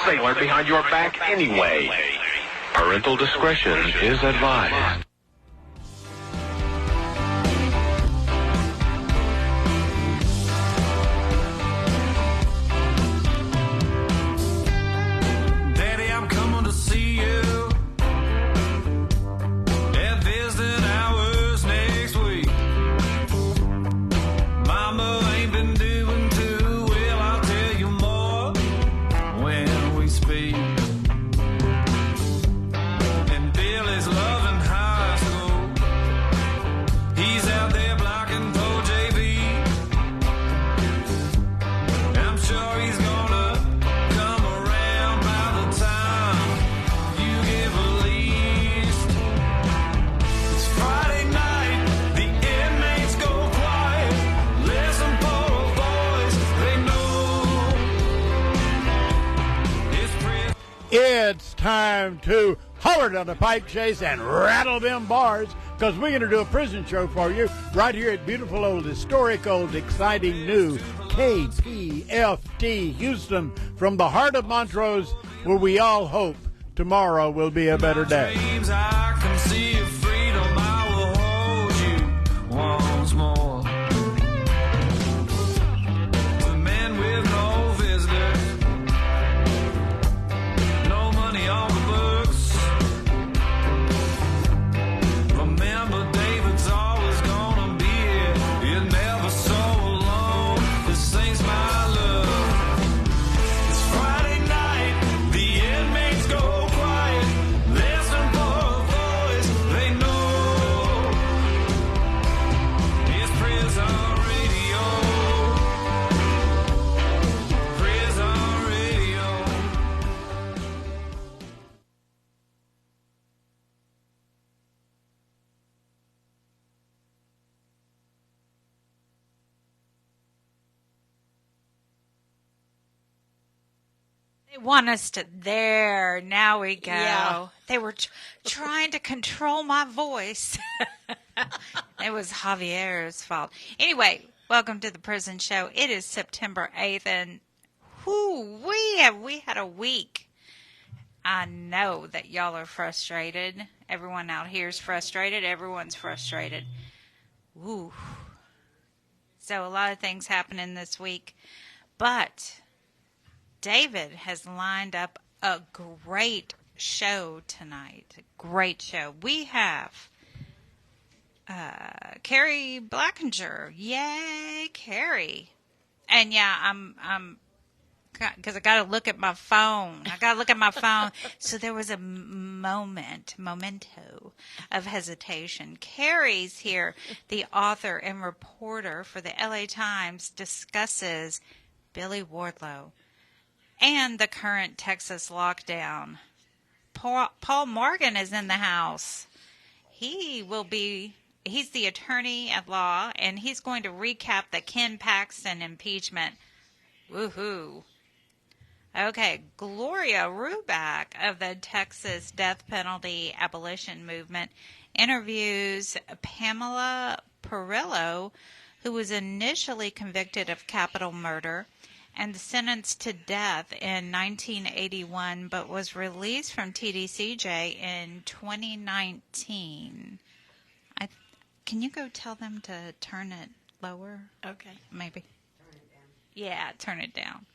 sailor behind your back anyway. Parental discretion is advised. Daddy, I'm coming to see you at visiting hours next week. Mama ain't been doing too well, I'll tell you more when we speak. And Billy's loving high school. He's out there blocking for JV. I'm sure he's gonna come around by the time you get released. It's Friday night, the inmates go quiet. Listen for a voice they know. It's prison. It's time to holler down the pipe chase and rattle them bars, because we're going to do a prison show for you right here at beautiful old, historic old, exciting new KPFT Houston, from the heart of Montrose, where we all hope tomorrow will be a better day. Dreams, I can see your freedom. I will hold you once more. The men with no visitors, no money on the books. Remember, David's always gonna be here. You're never so alone. This ain't my love. It's Friday night, the inmates go quiet. Listen for a voice they know. It's prison radio. Prison radio. They want us to there. Now we go. Yeah. They were trying to control my voice. It was Javier's fault. Anyway, welcome to the prison show. It is September 8th, and we had a week. I know that y'all are frustrated. Everyone out here is frustrated. Everyone's frustrated. Woo. So a lot of things happening this week, but David has lined up a great show tonight. A great show. We have Keri Blakinger. Yay, Keri. And yeah, I'm because I got to look at my phone. So there was a memento of hesitation. Keri's here, the author and reporter for the LA Times, discusses Billy Wardlow and the current Texas lockdown. Paul Morgan is in the house. He's the attorney at law, and he's going to recap the Ken Paxton impeachment. Woohoo. Okay, Gloria Rubac of the Texas death penalty abolition movement interviews Pamela Perillo, who was initially convicted of capital murder and sentenced to death in 1981, but was released from TDCJ in 2019. Can you go tell them to turn it lower? Okay. Maybe. Turn it down. Yeah, turn it down.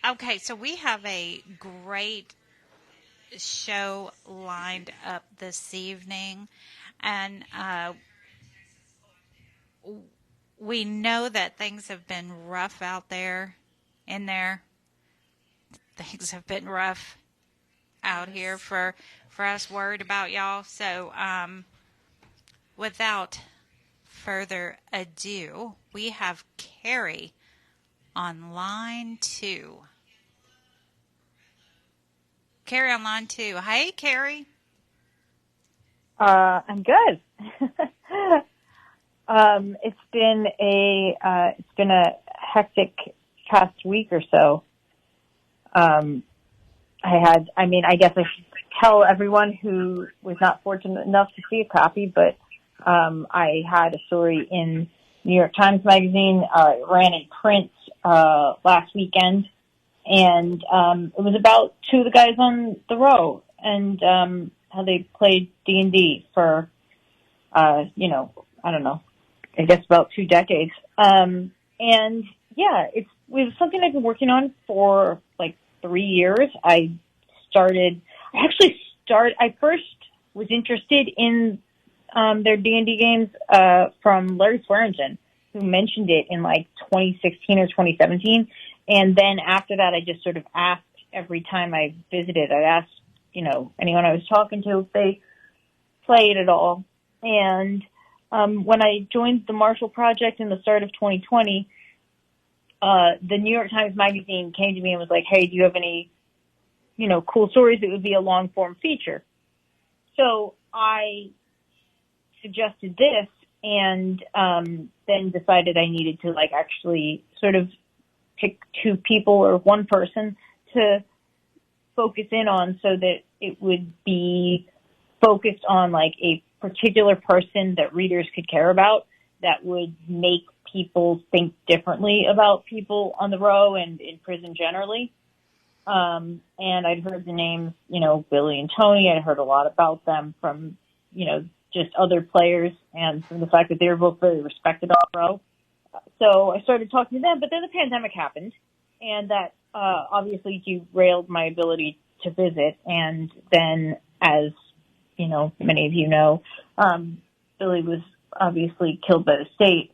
Okay, so we have a great show lined up this evening, and we know that things have been rough out there. Things have been rough out here for us, worried about y'all. So without further ado, we have Keri on line 2. Keri on line 2. Hey, Keri. I'm good. It's been a hectic past week or so. I guess I should tell everyone who was not fortunate enough to see a copy, but I had a story in New York Times Magazine. It ran in print last weekend, And it was about two of the guys on the row and how they played D&D for, I don't know, I guess about 2 decades. And yeah, it was something I've been working on for like 3 years. I first was interested in their D&D games from Larry Swearingen, who mentioned it in like 2016 or 2017. And then after that, I just sort of asked every time I visited. I asked, anyone I was talking to if they played at all. And when I joined the Marshall Project in the start of 2020, the New York Times Magazine came to me and was like, hey, do you have any, cool stories that would be a long-form feature? So I suggested this and then decided I needed to, like, actually sort of pick 2 people or one person to focus in on so that it would be focused on, like, a particular person that readers could care about that would make people think differently about people on the row and in prison generally. And I'd heard the names, Billy and Tony. I'd heard a lot about them from, just other players and from the fact that they were both very respected on the row. So I started talking to them, but then the pandemic happened, and that obviously derailed my ability to visit. And then, as many of you know, Billy was obviously killed by the state.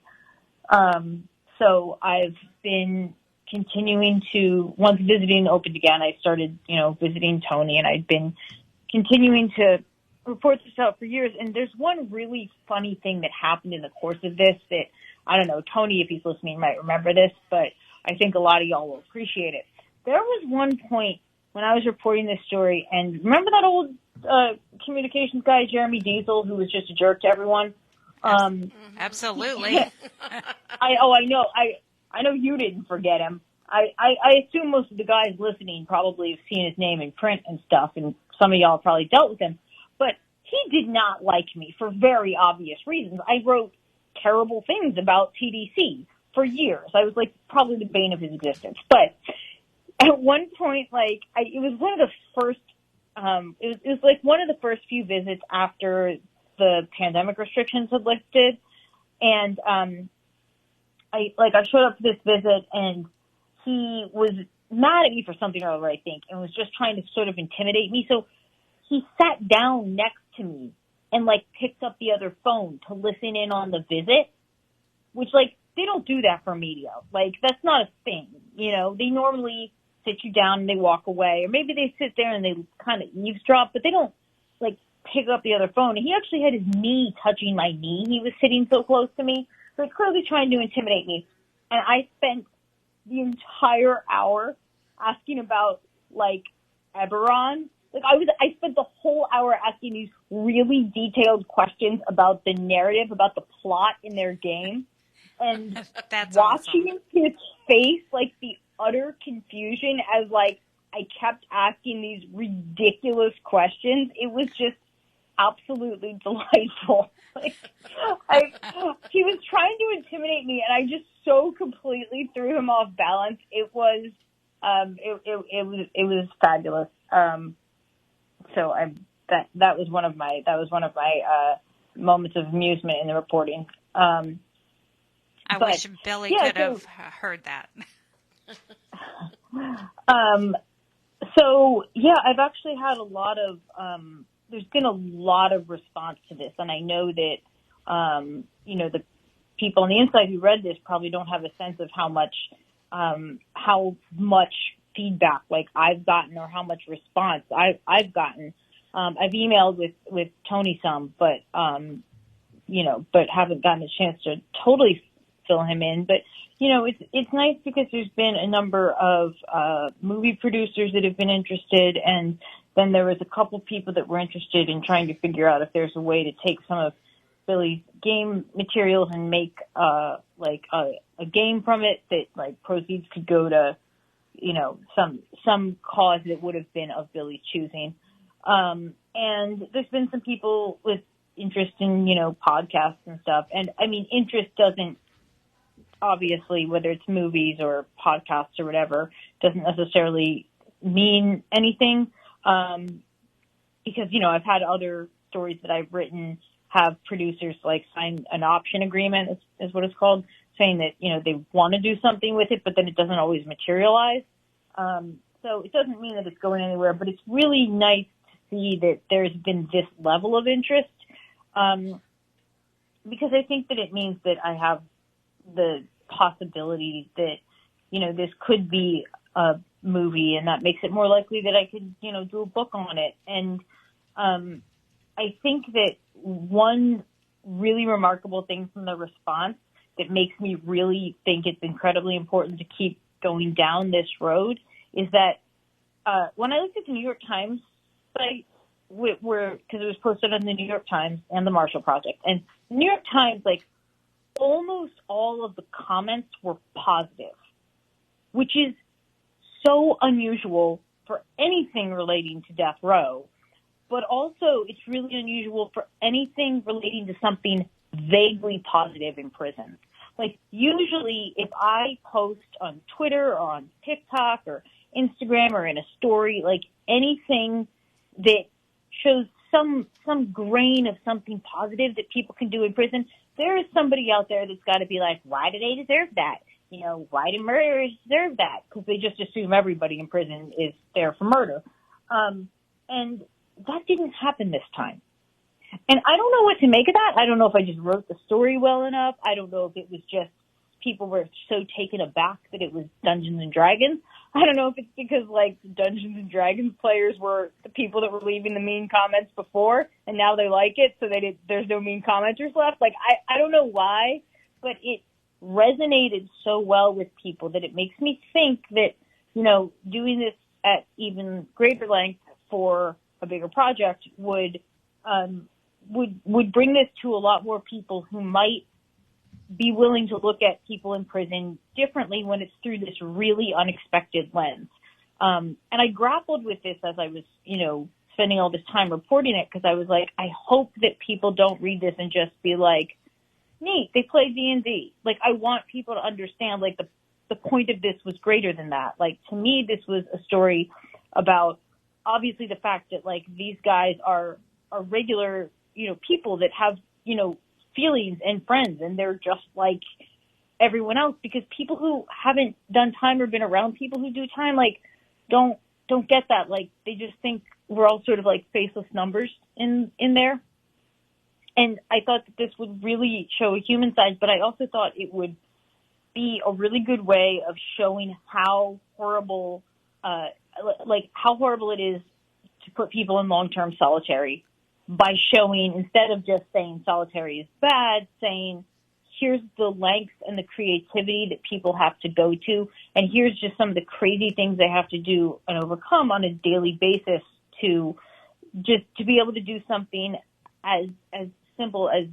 So I've been continuing to, once visiting opened again, I started, visiting Tony, and I'd been continuing to report this out for years. And there's one really funny thing that happened in the course of this that, I don't know, Tony, if he's listening, might remember this, but I think a lot of y'all will appreciate it. There was one point when I was reporting this story, and remember that old communications guy, Jeremy Diesel, who was just a jerk to everyone? Absolutely. I know. I know you didn't forget him. I assume most of the guys listening probably have seen his name in print and stuff, and some of y'all probably dealt with him. But he did not like me for very obvious reasons. I wrote terrible things about TDC for years. I was like probably the bane of his existence. But at one point, like it was one of the first. It was like one of the first few visits after the pandemic restrictions had lifted, and I showed up to this visit, and he was mad at me for something or other, I think, and was just trying to sort of intimidate me. So he sat down next to me and, like, picked up the other phone to listen in on the visit, which, like, they don't do that for media. Like, that's not a thing, They normally sit you down and they walk away, or maybe they sit there and they kind of eavesdrop, but they don't, like, pick up the other phone. And he actually had his knee touching my knee. He was sitting so close to me. So he's clearly trying to intimidate me. And I spent the entire hour asking about, like, Eberron. Like, I spent the whole hour asking these really detailed questions about the narrative, about the plot in their game. And That's watching awesome. his face, like, the utter confusion as, like, I kept asking these ridiculous questions. It was just absolutely delightful. Like, he was trying to intimidate me, and I just so completely threw him off balance. It was fabulous. So that was one of my moments of amusement in the reporting. I wish Billy could have heard that. So yeah, I've actually had a lot of, there's been a lot of response to this, and I know that, the people on the inside who read this probably don't have a sense of how much feedback, like, I've gotten, or how much response I've gotten. I've emailed with Tony some, but haven't gotten a chance to totally fill him in. But, it's nice because there's been a number of movie producers that have been interested, and then there was a couple people that were interested in trying to figure out if there's a way to take some of Billy's game materials and make a game from it that, like, proceeds could go to, some cause that would have been of Billy's choosing. And there's been some people with interest in, podcasts and stuff. And I mean, interest doesn't obviously, whether it's movies or podcasts or whatever, doesn't necessarily mean anything. Because, I've had other stories that I've written have producers like sign an option agreement, is what it's called, saying that, they want to do something with it, but then it doesn't always materialize. So it doesn't mean that it's going anywhere, but it's really nice to see that there's been this level of interest. Because I think that it means that I have the possibility that, this could be a movie, and that makes it more likely that I could, do a book on it. And I think that one really remarkable thing from the response that makes me really think it's incredibly important to keep going down this road is that when I looked at the New York Times site, because it was posted on the New York Times and the Marshall Project, and the New York Times, almost all of the comments were positive, which is so unusual for anything relating to death row, but also it's really unusual for anything relating to something vaguely positive in prison. Usually if I post on Twitter or on TikTok or Instagram or in a story, anything that shows some grain of something positive that people can do in prison, there is somebody out there that's got to be like, why do they deserve that? Why do murderers deserve that? Because they just assume everybody in prison is there for murder. And that didn't happen this time. And I don't know what to make of that. I don't know if I just wrote the story well enough. I don't know if it was just people were so taken aback that it was Dungeons and Dragons. I don't know if it's because, Dungeons and Dragons players were the people that were leaving the mean comments before, and now they like it, so there's no mean commenters left. I don't know why, but it resonated so well with people that it makes me think that, doing this at even greater length for a bigger project would bring this to a lot more people who might be willing to look at people in prison differently when it's through this really unexpected lens. And I grappled with this as I was, spending all this time reporting it, because I was like, I hope that people don't read this and just be like, neat, they play D&D. I want people to understand, the point of this was greater than that. To me, this was a story about, obviously, the fact that, these guys are regular, people that have, feelings and friends, and they're just like everyone else, because people who haven't done time or been around people who do time, don't get that. They just think we're all sort of faceless numbers in there. And I thought that this would really show a human side, but I also thought it would be a really good way of showing how horrible, how horrible it is to put people in long-term solitary, by showing, instead of just saying solitary is bad, saying here's the lengths and the creativity that people have to go to, and here's just some of the crazy things they have to do and overcome on a daily basis to be able to do something as simple as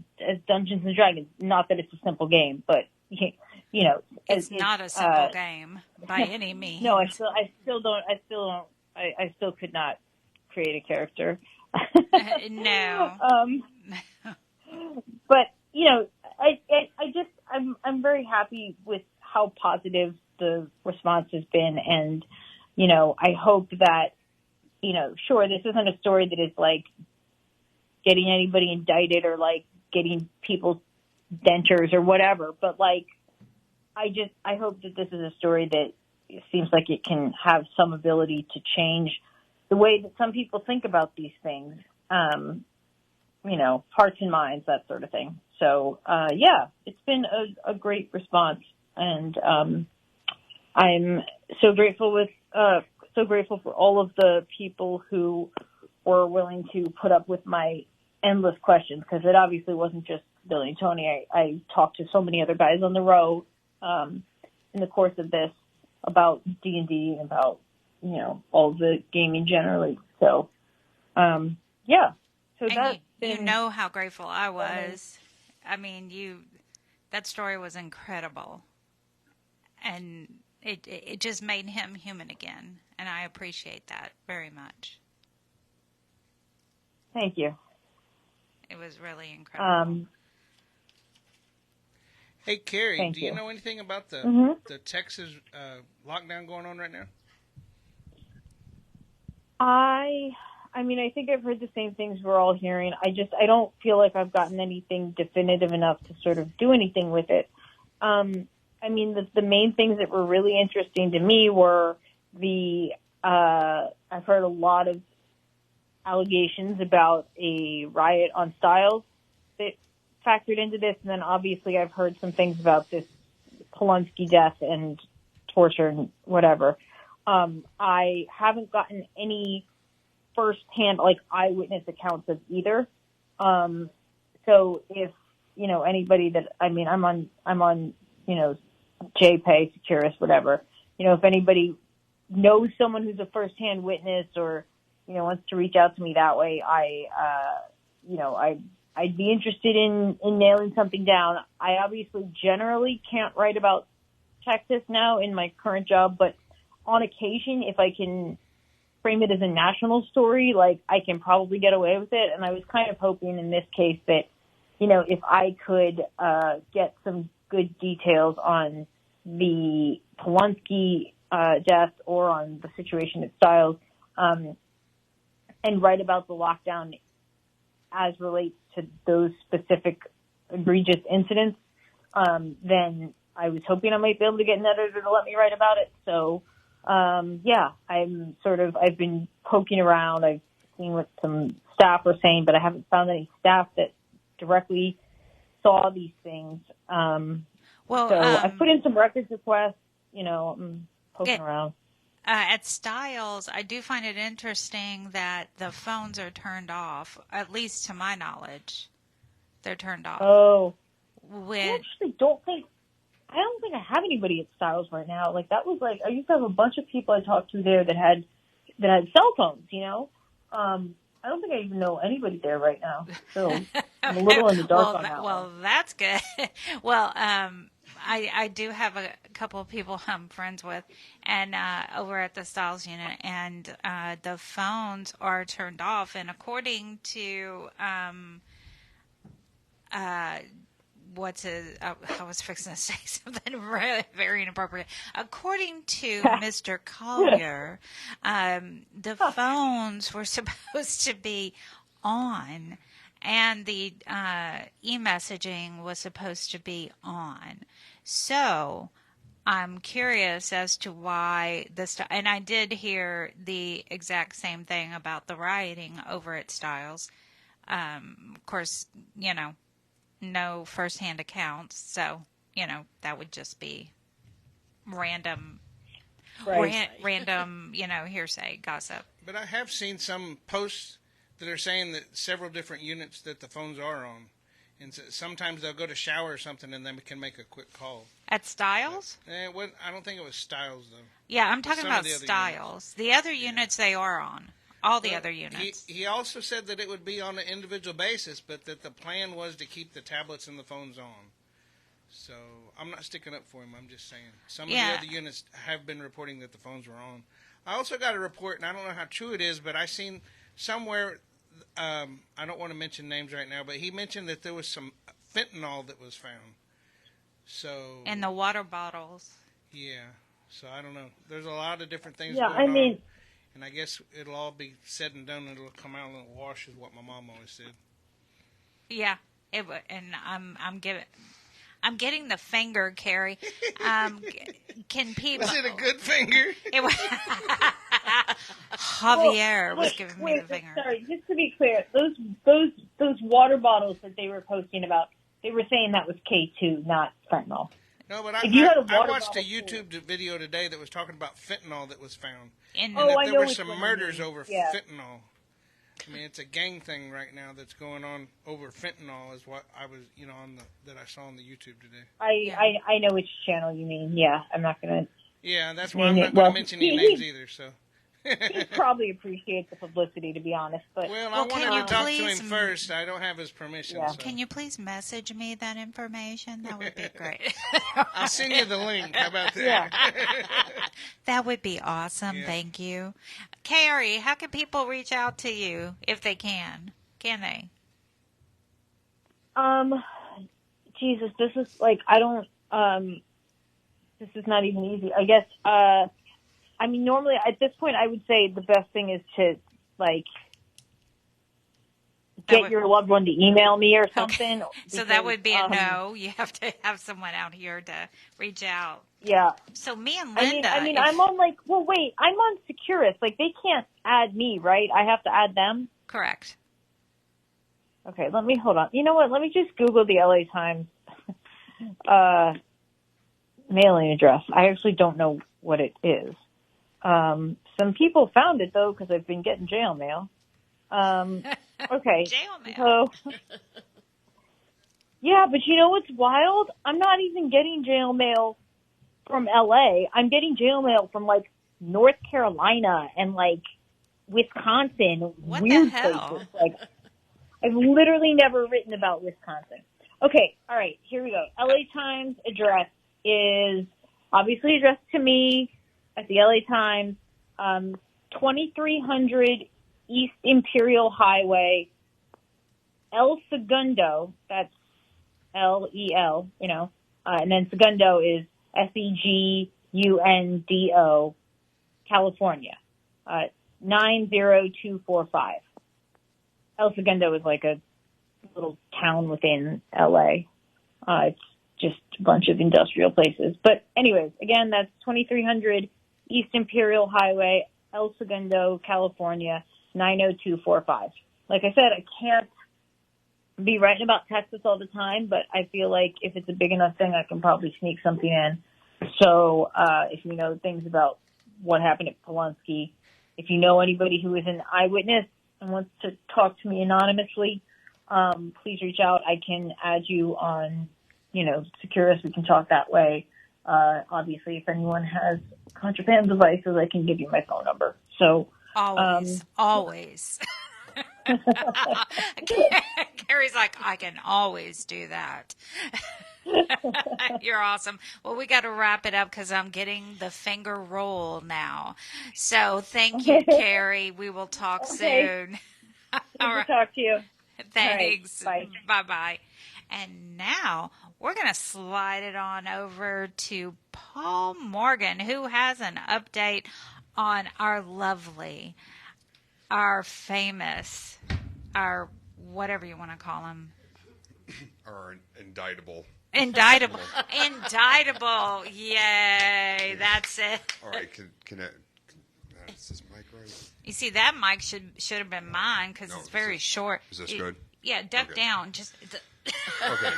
Dungeons and Dragons. Not that it's a simple game, but it's not a simple game by any means. No, I still could not create a character. No. But I'm very happy with how positive the response has been, and I hope that sure, this isn't a story that is getting anybody indicted or getting people dentures or whatever, but I hope that this is a story that it seems like it can have some ability to change the way that some people think about these things, hearts and minds, that sort of thing. So, it's been a great response, and I'm so grateful for all of the people who were willing to put up with my endless questions, because it obviously wasn't just Billy and Tony. I talked to so many other guys on the row in the course of this about D&D and about all the gaming generally. So, So and you know how grateful I was. I mean, that story was incredible, and it just made him human again, and I appreciate that very much. Thank you. It was really incredible. Hey, Keri, Thank do you you. know anything about the Mhm. the Texas lockdown going on right now? I mean, I think I've heard the same things we're all hearing. I don't feel like I've gotten anything definitive enough to sort of do anything with it. I mean, the main things that were really interesting to me were I've heard a lot of allegations about a riot on Styles that factored into this, and then obviously I've heard some things about this Polonsky death and torture and whatever. I haven't gotten any firsthand, like, eyewitness accounts of either. So if, anybody that, I mean, I'm on, JPay, Securus, whatever. If anybody knows someone who's a firsthand witness or, wants to reach out to me that way, I'd be interested in nailing something down. I obviously generally can't write about Texas now in my current job, but on occasion, if I can frame it as a national story, like, I can probably get away with it. And I was kind of hoping in this case that, if I could get some good details on the Polonsky death or on the situation at Styles, and write about the lockdown as relates to those specific egregious incidents, then I was hoping I might be able to get an editor to let me write about it. So, I've been poking around. I've seen what some staff are saying, but I haven't found any staff that directly saw these things. So I've put in some records requests, I'm poking around. At Styles, I do find it interesting that the phones are turned off, at least to my knowledge. They're turned off. Oh. I don't think I have anybody at Styles right now. Like, that was like, I used to have a bunch of people I talked to there that had cell phones, I don't think I even know anybody there right now. So I'm a little in the dark on that one. That's good. Well, I do have a couple of people I'm friends with, and over at the Styles unit, and the phones are turned off. And according to I was fixing to say something really very inappropriate. According to Mr. Collier, the phones were supposed to be on, and the e-messaging was supposed to be on. So I'm curious as to why and I did hear the exact same thing about the rioting over at Styles. Of course, no firsthand accounts, so that would just be random, random, hearsay, gossip. But I have seen some posts that are saying that several different units that the phones are on, and sometimes they'll go to shower or something, and then we can make a quick call. At Styles? I don't think it was Styles though. Yeah, I'm talking about Styles. The other units they are on. All the other units. He also said that it would be on an individual basis, but that the plan was to keep the tablets and the phones on. So I'm not sticking up for him. I'm just saying. Some of the other units have been reporting that the phones were on. I also got a report, and I don't know how true it is, but I seen somewhere, I don't want to mention names right now, but he mentioned that there was some fentanyl that was found. So in the water bottles. Yeah. So I don't know. There's a lot of different things going on. And I guess it'll all be said and done, and it'll come out in a wash, is what my mom always said. Yeah, it would, and I'm getting the finger, Keri. Can people? Was it a good finger? It was. Javier was giving me the finger. Sorry, just to be clear, those water bottles that they were posting about, they were saying that was K2, not fentanyl. No, but I watched a YouTube video today that was talking about fentanyl that was found. And that there were some murders over fentanyl. I mean, it's a gang thing right now that's going on over fentanyl, is what I was, that I saw on the YouTube today. I know which channel you mean. Yeah, I'm not going to. Yeah, that's why I'm not going to mention any names either. So. He probably appreciates the publicity, to be honest. But I wanted to talk to him first. I don't have his permission. Yeah. So. Can you please message me that information? That would be great. I'll send you the link. How about that? Yeah. That would be awesome. Yeah. Thank you. Keri, how can people reach out to you if they can? Can they? Jesus, this is like, I don't, this is not even easy. I guess, I mean, normally at this point, I would say the best thing is to, like, get your loved one to email me or something. Okay. Because, so that would be a no. You have to have someone out here to reach out. Yeah. So me and Linda. I mean, I'm on like, well, wait, I'm on Securus. Like, they can't add me, right? I have to add them? Correct. Okay, hold on. You know what? Let me just Google the LA Times mailing address. I actually don't know what it is. Some people found it, though, because I've been getting jail mail. Okay. Jail mail. So, yeah, but you know what's wild? I'm not even getting jail mail from LA. I'm getting jail mail from, like, North Carolina and, like, Wisconsin. What weird the hell? places. Like, I've literally never written about Wisconsin. Okay, all right, here we go. LA Times address is obviously addressed to me at the LA Times, 2300 East Imperial Highway, El Segundo, that's L-E-L, you know, and then Segundo is S-E-G-U-N-D-O, California, 90245. El Segundo is like a little town within LA. It's just a bunch of industrial places. But anyways, again, that's 2300 East Imperial Highway, El Segundo, California, 90245. Like I said, I can't be writing about Texas all the time, but I feel like if it's a big enough thing, I can probably sneak something in. So if you know things about what happened at Polonsky, if you know anybody who is an eyewitness and wants to talk to me anonymously, please reach out. I can add you on, you know, Securus. We can talk that way. Obviously, if anyone has contraband devices, I can give you my phone number. So always. Keri's like, I can always do that. You're awesome. Well, we got to wrap it up because I'm getting the finger roll now. So thank you, Keri. We will talk soon. All right. Talk to you. Thanks. Right. Bye. Bye-bye. And now we're going to slide it on over to Paul Morgan, who has an update on our lovely, our famous, our whatever you want to call him. Or indictable. Indictable. Yay. That's it. All right. Can I... Is this mic right? You see, that mic should have been mine because it's very short. Is this good? Yeah, duck down. Just okay.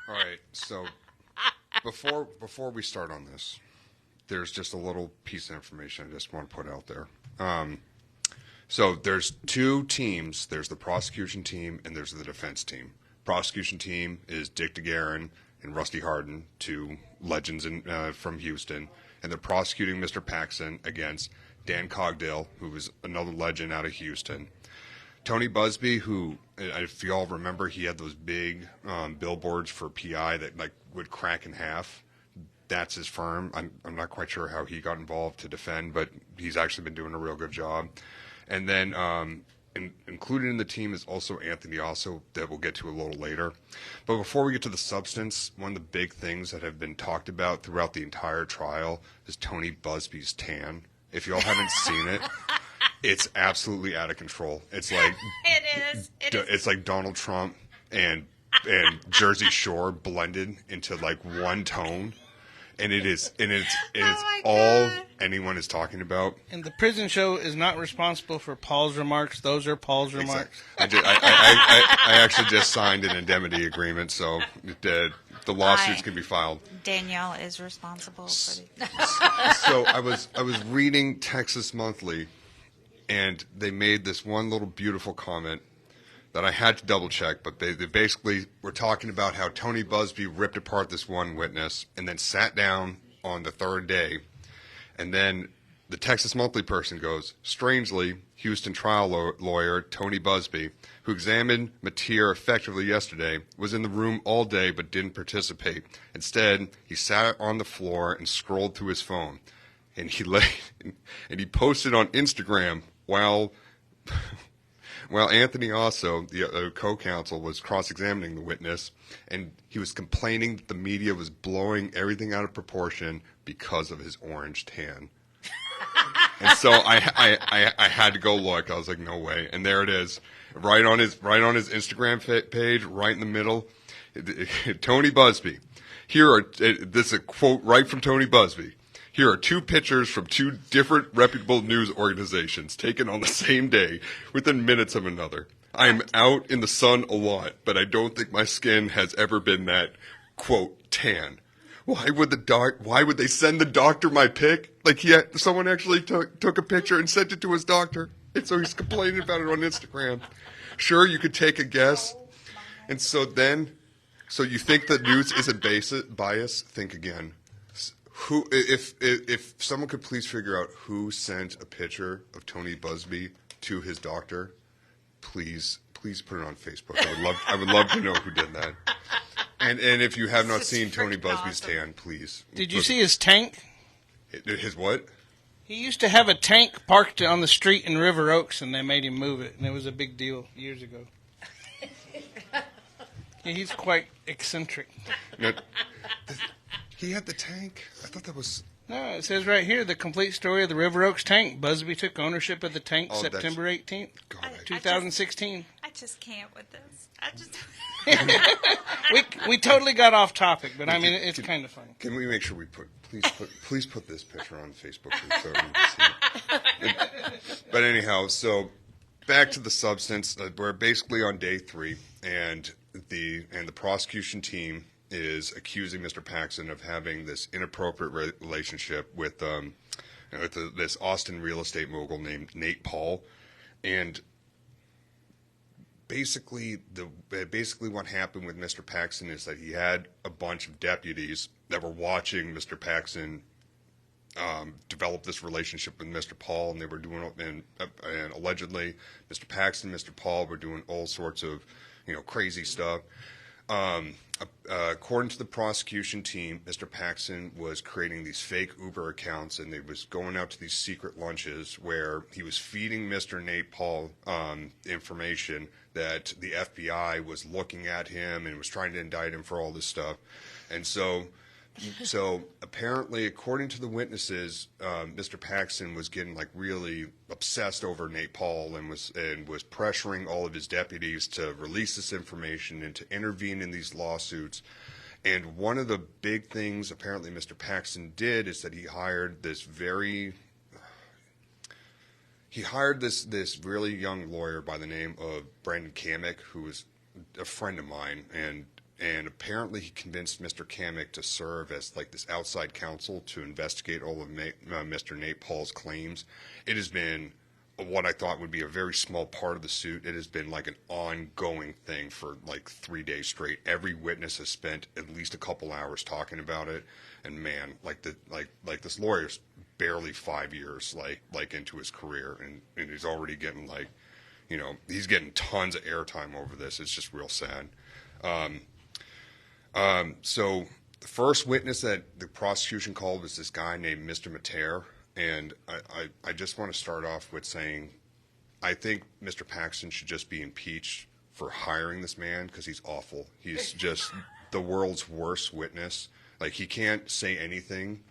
All right. So before we start on this, there's just a little piece of information I just want to put out there. So there's two teams. There's the prosecution team and there's the defense team. Prosecution team is Dick DeGuerin and Rusty Hardin, two legends from Houston, and they're prosecuting Mr. Paxton against Dan Cogdale, who was another legend out of Houston. Tony Busby, who, if you all remember, he had those big billboards for PI that like would crack in half. That's his firm. I'm not quite sure how he got involved to defend, but he's actually been doing a real good job. And then included in the team is also Anthony Osso, that we'll get to a little later. But before we get to the substance, one of the big things that have been talked about throughout the entire trial is Tony Busby's tan. If you all haven't seen it, it's absolutely out of control. It's like it's like Donald Trump and Jersey Shore blended into like one tone, and it's all anyone is talking about. And the prison show is not responsible for Paul's remarks. Those are Paul's remarks. I actually just signed an indemnity agreement, so the lawsuits can be filed. Danielle is responsible for the... So I was reading Texas Monthly, and they made this one little beautiful comment that I had to double check, but they basically were talking about how Tony Busby ripped apart this one witness and then sat down on the third day. And then the Texas Monthly person goes, strangely, Houston trial lawyer Tony Busby, who examined Mateer effectively yesterday, was in the room all day but didn't participate. Instead, he sat on the floor and scrolled through his phone. And he posted on Instagram while Well, Anthony also, the co-counsel, was cross-examining the witness, and he was complaining that the media was blowing everything out of proportion because of his orange tan. And so I had to go look. I was like, no way. And there it is, right on his Instagram page, right in the middle. Tony Busby. This is a quote right from Tony Busby. Here are two pictures from two different reputable news organizations taken on the same day within minutes of another. I am out in the sun a lot, but I don't think my skin has ever been that, quote, tan. Why would they send the doctor my pic? Like someone actually took a picture and sent it to his doctor. And so he's complaining about it on Instagram. Sure, you could take a guess. And so you think the news isn't biased? Think again. Who, if someone could please figure out who sent a picture of Tony Busby to his doctor, please put it on Facebook. I would love to know who did that. And if you have not seen Tony Busby's tan, please. Did you see his tank? His what? He used to have a tank parked on the street in River Oaks, and they made him move it, and it was a big deal years ago. Yeah, he's quite eccentric. No, he had the tank? I thought that was... No, it says right here, the complete story of the River Oaks tank. Busby took ownership of the tank September 18th, 2016. I just can't with this. We totally got off topic, but I mean, it's kind of funny. Can we make sure we please put this picture on Facebook so everyone can see it. But anyhow, so back to the substance. We're basically on day 3, and the prosecution team is accusing Mr. Paxton of having this inappropriate relationship with this Austin real estate mogul named Nate Paul, and basically what happened with Mr. Paxton is that he had a bunch of deputies that were watching Mr. Paxton develop this relationship with Mr. Paul, and they were doing, and allegedly Mr. Paxton, Mr. Paul were doing all sorts of crazy stuff. According to the prosecution team, Mr. Paxton was creating these fake Uber accounts, and they was going out to these secret lunches where he was feeding Mr. Nate Paul information that the FBI was looking at him and was trying to indict him for all this stuff. And so apparently, according to the witnesses, Mr. Paxton was getting really obsessed over Nate Paul and was pressuring all of his deputies to release this information and to intervene in these lawsuits. And one of the big things apparently Mr. Paxton did is that he hired this really young lawyer by the name of Brendan Kamek, who was a friend of mine, and apparently he convinced Mr. Kamek to serve as this outside counsel to investigate all of Mr. Nate Paul's claims. It has been what I thought would be a very small part of the suit. It has been an ongoing thing for 3 days straight. Every witness has spent at least a couple hours talking about it. And man, this lawyer's barely 5 years into his career, and he's already getting he's getting tons of airtime over this. It's just real sad. So the first witness that the prosecution called was this guy named Mr. Mater, and I just want to start off with saying I think Mr. Paxton should just be impeached for hiring this man because he's awful. He's just the world's worst witness. He can't say anything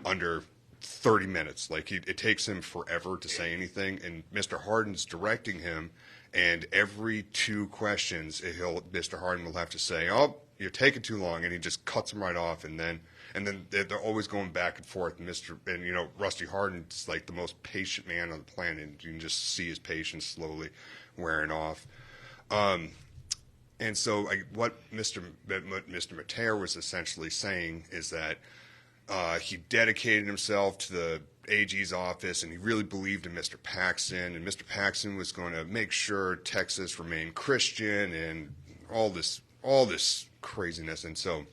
under 30 minutes. It takes him forever to say anything, and Mr. Hardin's directing him, and every 2 questions Mr. Hardin will have to say, "Oh, you're taking too long," and he just cuts him right off, and then they're always going back and forth. And Rusty Hardin's the most patient man on the planet, and you can just see his patience slowly wearing off. And so what Mr. Mater was essentially saying is that he dedicated himself to the AG's office, and he really believed in Mr. Paxton, and Mr. Paxton was going to make sure Texas remained Christian and all this craziness. And so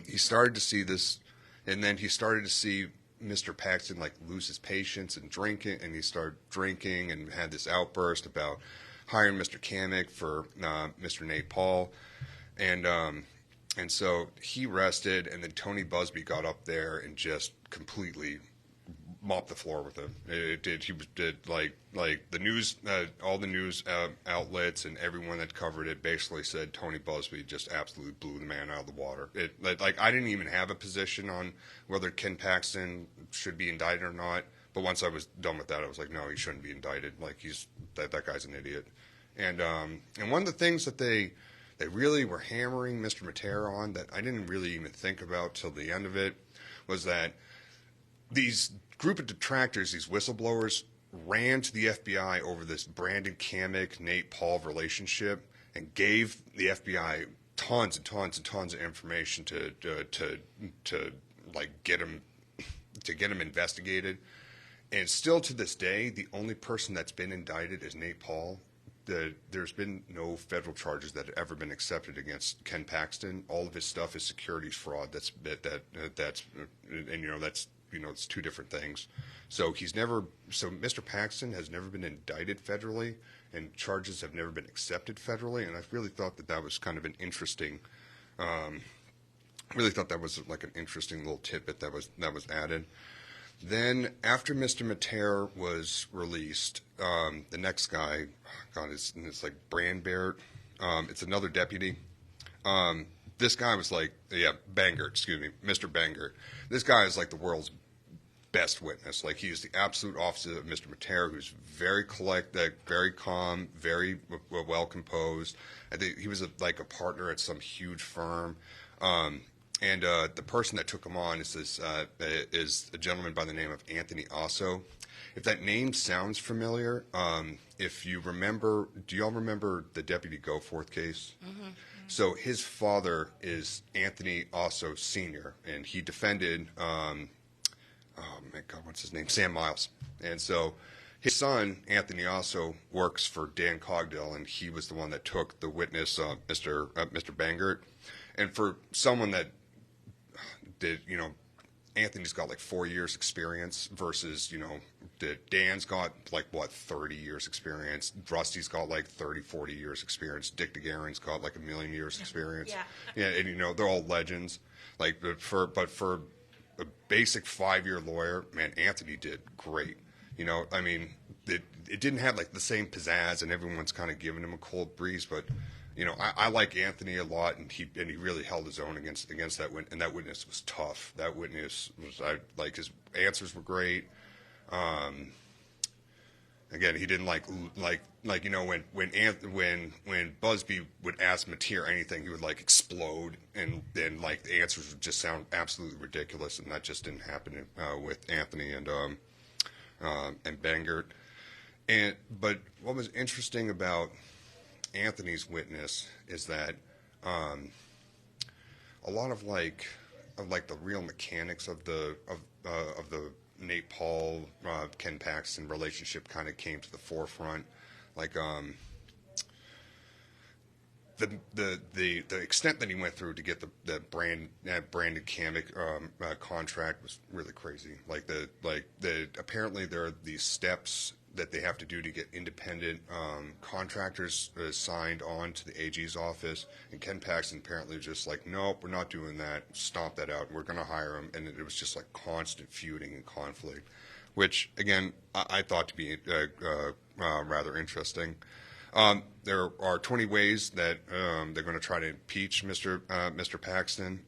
he started to see this, and then he started to see Mr. Paxton lose his patience and drinking, and he started drinking and had this outburst about hiring Mr. Kamek for Mr. Nate Paul, and so he rested, and then Tony Busby got up there and just completely mopped the floor with him. It did. He did like the news, all the news outlets and everyone that covered it basically said Tony Buzbee just absolutely blew the man out of the water. Like I didn't even have a position on whether Ken Paxton should be indicted or not. But once I was done with that, I was like, no, he shouldn't be indicted. Like that guy's an idiot. And one of the things that they really were hammering Mr. Matera on that I didn't really even think about till the end of it was that these group of detractors, these whistleblowers, ran to the FBI over this Brandon Kamek, Nate Paul relationship and gave the FBI tons and tons and tons of information to like get him investigated. And still to this day, the only person that's been indicted is Nate Paul. There's been no federal charges that have ever been accepted against Ken Paxton. All of his stuff is securities fraud. That's it's two different things. So Mr. Paxton has never been indicted federally, and charges have never been accepted federally. And I really thought that was kind of an interesting. Really thought that was like an interesting little tidbit that was added. Then after Mr. Matera was released, the next guy, it's like Brandbert. It's another deputy. This guy was like, Mr. Bangert. This guy is like the world's best witness. Like he is the absolute opposite of Mr. Matera, who's very collected, very calm, very well composed. I think he was like a partner at some huge firm. And the person that took him on is a gentleman by the name of Anthony Osso. If that name sounds familiar, if you remember, do y'all remember the Deputy Goforth case? Mm-hmm. So his father is Anthony Osso Sr., and he defended, what's his name? Sam Miles. And so his son, Anthony Osso, works for Dan Cogdill, and he was the one that took the witness, Mr. Bangert. And for someone that did, Anthony's got like 4 years experience versus, Dan's got like 30 years experience. Rusty's got like 30, 40 years experience. Dick DeGuerin's got like 1 million years experience. Yeah. And they're all legends. Like, but for a basic 5-year lawyer, man, Anthony did great. I mean, it didn't have like the same pizzazz, and everyone's kind of giving him a cold breeze, but. I like Anthony a lot, and he really held his own against that witness, and that witness was tough. That witness was his answers were great. Again, he didn't when Buzbee would ask Matera anything, he would like explode, and then like the answers would just sound absolutely ridiculous, and that just didn't happen with Anthony and Bangert. But what was interesting about Anthony's witness is that a lot of the real mechanics of the Nate Paul Ken Paxton relationship kind of came to the forefront. Like the extent that he went through to get the Brandon Kamek contract was really crazy. Apparently there are these steps that they have to do to get independent contractors signed on to the AG's office, and Ken Paxton apparently was just like, nope, we're not doing that, stomp that out, we're going to hire him, and it was just like constant feuding and conflict, which, again, I thought to be rather interesting. There are 20 ways that they're going to try to impeach Mr. Paxton.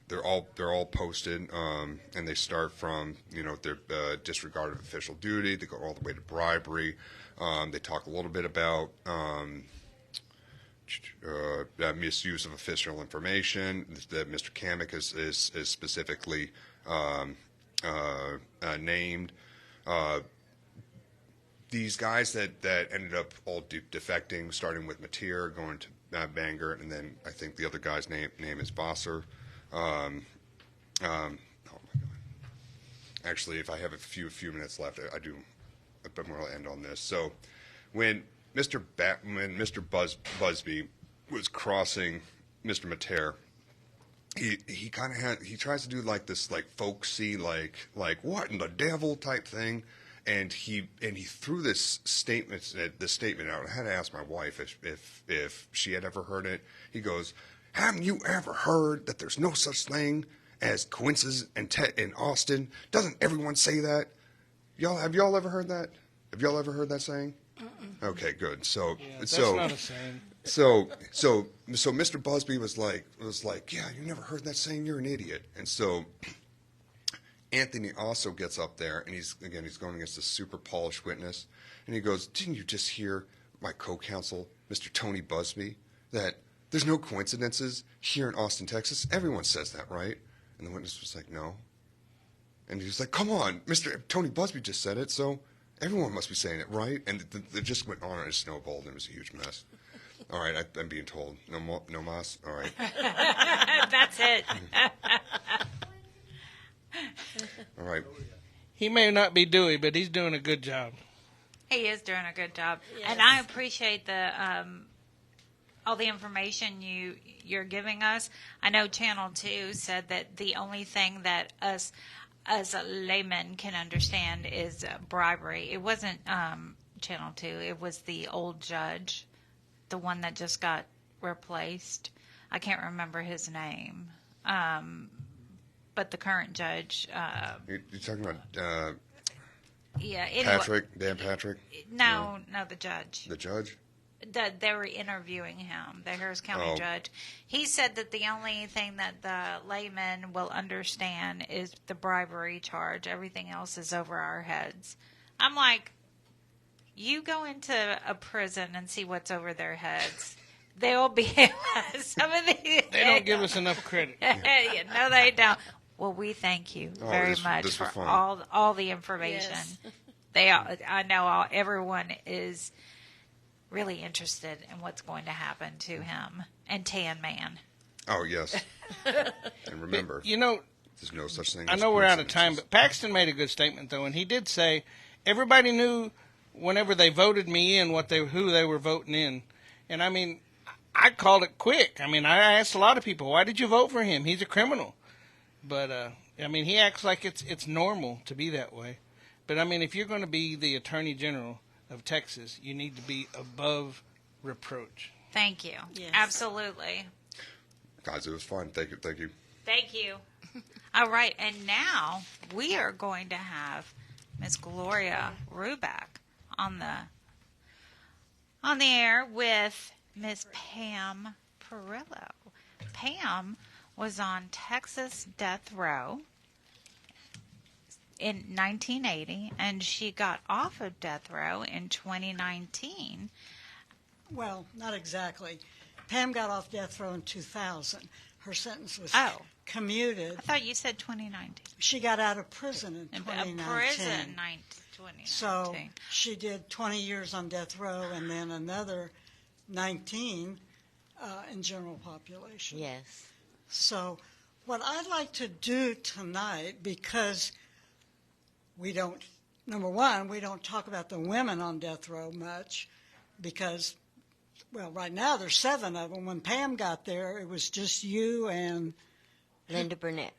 They're all posted, and they start from their disregard of official duty. They go all the way to bribery. They talk a little bit about misuse of official information that Mr. Kamek is specifically named. These guys that ended up all defecting, starting with Matera, going to Bangert, and then I think the other guy's name is Bosser. Oh my God! Actually, if I have a few minutes left, I'm going to end on this. So, when Mr. Buzbee was crossing Mr. Matera, he kind of he tries to do like this like folksy like what in the devil type thing. And he threw this statement out. I had to ask my wife if she had ever heard it. He goes, "Haven't you ever heard that there's no such thing as coincidence in Austin. Doesn't everyone say that? Have y'all ever heard that? Have y'all ever heard that saying? Okay, good. So That's not a saying. So Mr. Busby was like, yeah, you never heard that saying? You're an idiot. And so Anthony also gets up there, and he's going against a super polished witness, and he goes, didn't you just hear my co-counsel, Mr. Tony Busby, that there's no coincidences here in Austin, Texas? Everyone says that, right? And the witness was like, no. And he was like, come on, Mr. Tony Busby just said it, so everyone must be saying it, right? And it just went on and it snowballed, and it was a huge mess. All right, I'm being told. No mas? All right. That's it. All right. He may not be Dewey, but he's doing a good job. He is doing a good job. Yes. And I appreciate the all the information you're giving us. I know Channel 2 said that the only thing that us as a layman can understand is bribery. It wasn't Channel 2. It was the old judge, the one that just got replaced. I can't remember his name. But the current judge. You're talking about yeah, anyway, Patrick, Dan Patrick? No, the judge. The judge? They were interviewing him, the Harris County judge. He said that the only thing that the layman will understand is the bribery charge. Everything else is over our heads. I'm like, you go into a prison and see what's over their heads. They'll be some of these. They don't give us enough credit. Yeah, no, they don't. Well, we thank you very much this for was fun. all the information. Yes. I know everyone is really interested in what's going to happen to him and Tan Man. Oh, yes. And remember, You know, there's no such thing I as know we're out of time, coincidences. but Paxton made a good statement, though, and he did say everybody knew whenever they voted me in who they were voting in. And, I mean, I called it quick. I mean, I asked a lot of people, why did you vote for him? He's a criminal. But, I mean, he acts like it's normal to be that way. But, I mean, if you're going to be the Attorney General of Texas, you need to be above reproach. Thank you. Yes. Absolutely. Guys, it was fun. Thank you. Thank you. All right, and now we are going to have Miss Gloria Rubac on the air with Miss Pam Perillo. Pam was on Texas death row in 1980, and she got off of death row in 2019. Well, not exactly. Pam got off death row in 2000. Her sentence was commuted. I thought you said 2019. She got out of prison in 2019. Prison 2019. So she did 20 years on death row and then another 19 in general population. Yes. So what I'd like to do tonight, because we don't, number one, we don't talk about the women on death row much because, well, right now there's 7 of them. When Pam got there, it was just you and Linda Burnett.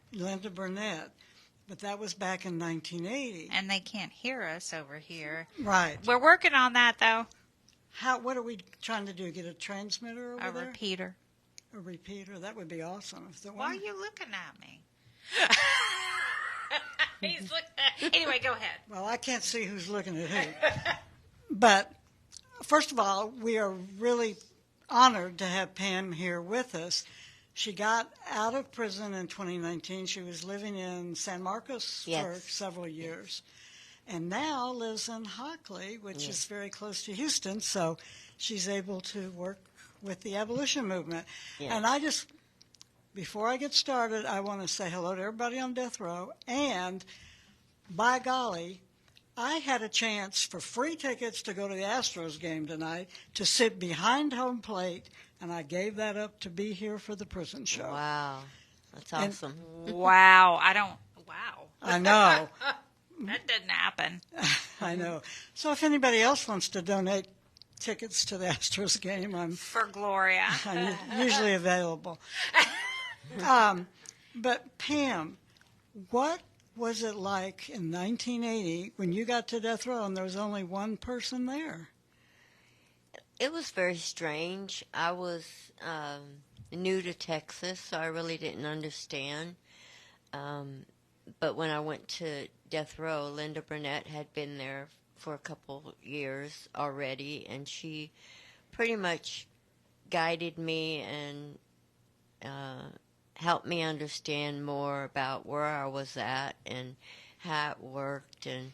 But that was back in 1980. And they can't hear us over here. Right. We're working on that, though. What are we trying to do? Get a transmitter over A there? repeater. A repeater? That would be awesome. If there Why are weren't. you looking at me? He's looking. Anyway, go ahead. Well, I can't see who's looking at who. But first of all, we are really honored to have Pam here with us. She got out of prison in 2019. She was living in San Marcos for several years. And now lives in Hockley, which is very close to Houston. So she's able to work with the abolition movement. Yeah. And I just, before I get started, I want to say hello to everybody on death row. And by golly, I had a chance for free tickets to go to the Astros game tonight to sit behind home plate, and I gave that up to be here for the prison show. Wow. That's awesome. Wow. Wow. I know. That didn't happen. I know. So if anybody else wants to donate tickets to the Astros game, I'm Gloria. usually available. But Pam, what was it like in 1980 when you got to death row and there was only one person there? It was very strange. I was new to Texas, so I really didn't understand. But when I went to death row, Linda Burnett had been there for a couple years already, and she pretty much guided me and helped me understand more about where I was at and how it worked. And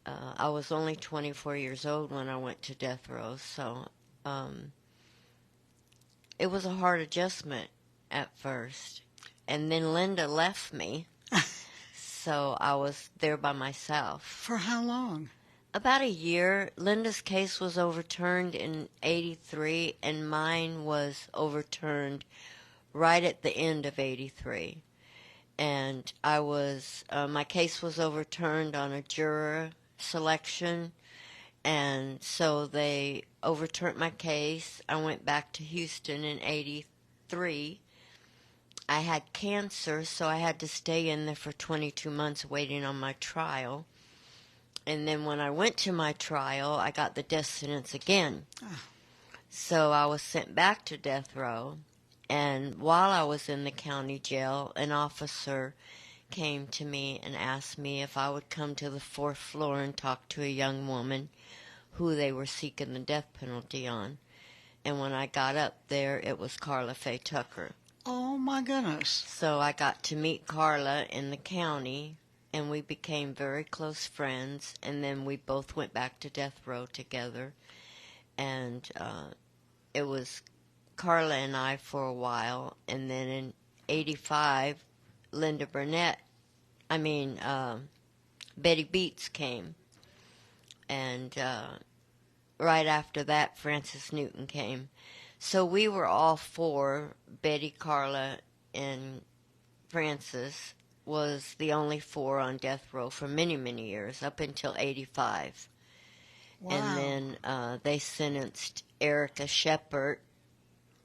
I was only 24 years old when I went to death row, so it was a hard adjustment at first. And then Linda left me, so I was there by myself. For how long? About a year. Linda's case was overturned in 83, and mine was overturned right at the end of 83. And I was, my case was overturned on a juror selection, and so they overturned my case. I went back to Houston in 83. I had cancer, so I had to stay in there for 22 months waiting on my trial. And then when I went to my trial, I got the death sentence again. So I was sent back to death row. And while I was in the county jail, an officer came to me and asked me if I would come to the 4th floor and talk to a young woman who they were seeking the death penalty on. And when I got up there, it was Carla Faye Tucker. Oh, my goodness. So I got to meet Carla in the county, and we became very close friends, and then we both went back to death row together. And it was Carla and I for a while, and then in 85, Betty Beats came. And right after that, Frances Newton came. So we were all four. Betty, Carla, and Frances was the only four on death row for many, many years, up until 85. Wow. And then they sentenced Erica Shepard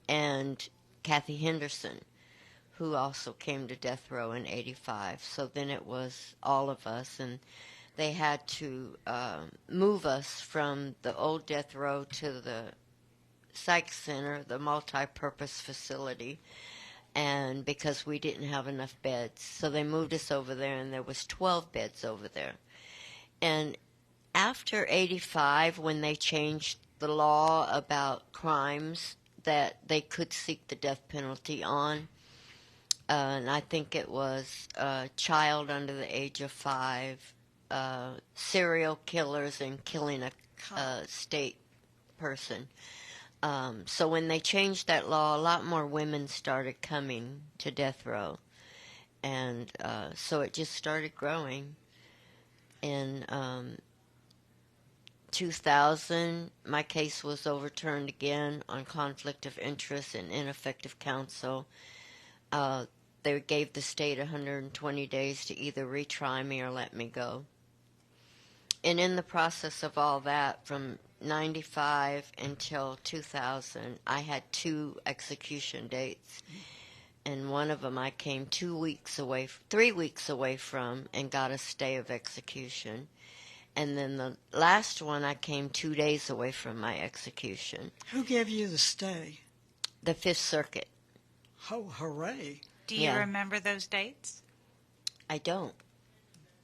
and Kathy Henderson, who also came to death row in 85. So then it was all of us, and they had to move us from the old death row to the psych center, the multi-purpose facility, and because we didn't have enough beds. So they moved us over there, and there was 12 beds over there. And after 85, when they changed the law about crimes that they could seek the death penalty on, and I think it was a child under the age of 5, serial killers, and killing a state person. So when they changed that law, a lot more women started coming to death row. And so it just started growing. In 2000, my case was overturned again on conflict of interest and ineffective counsel. They gave the state 120 days to either retry me or let me go. And in the process of all that, from 95 until 2000, I had 2 execution dates. And one of them I came 3 weeks away from and got a stay of execution. And then the last one I came 2 days away from my execution. Who gave you the stay? The 5th Circuit. Oh, hooray. Do you remember those dates? I don't.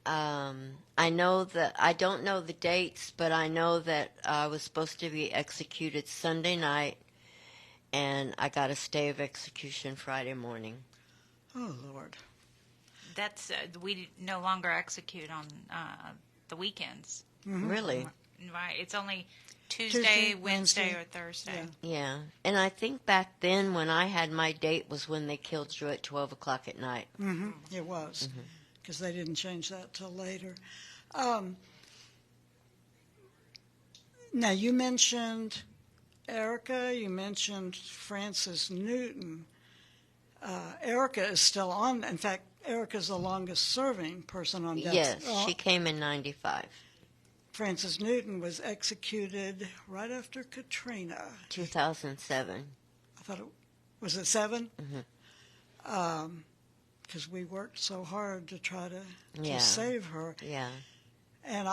I know that I don't know the dates, but I know that I was supposed to be executed Sunday night, and I got a stay of execution Friday morning. Oh, Lord. That's we no longer execute on the weekends. Mm-hmm. Really? Right. It's only Tuesday, Wednesday, or Thursday. Yeah. And I think back then when I had my date was when they killed Drew at 12 o'clock at night. Mm-hmm. It was, because they didn't change that till later. Now, you mentioned Erica, you mentioned Frances Newton. Erica is still on. In fact, Erica's the longest serving person on death. Yes, she came in 95. Frances Newton was executed right after Katrina. 2007. I thought was it 7? Mm-hmm. Because we worked so hard to try to save her. Yeah. And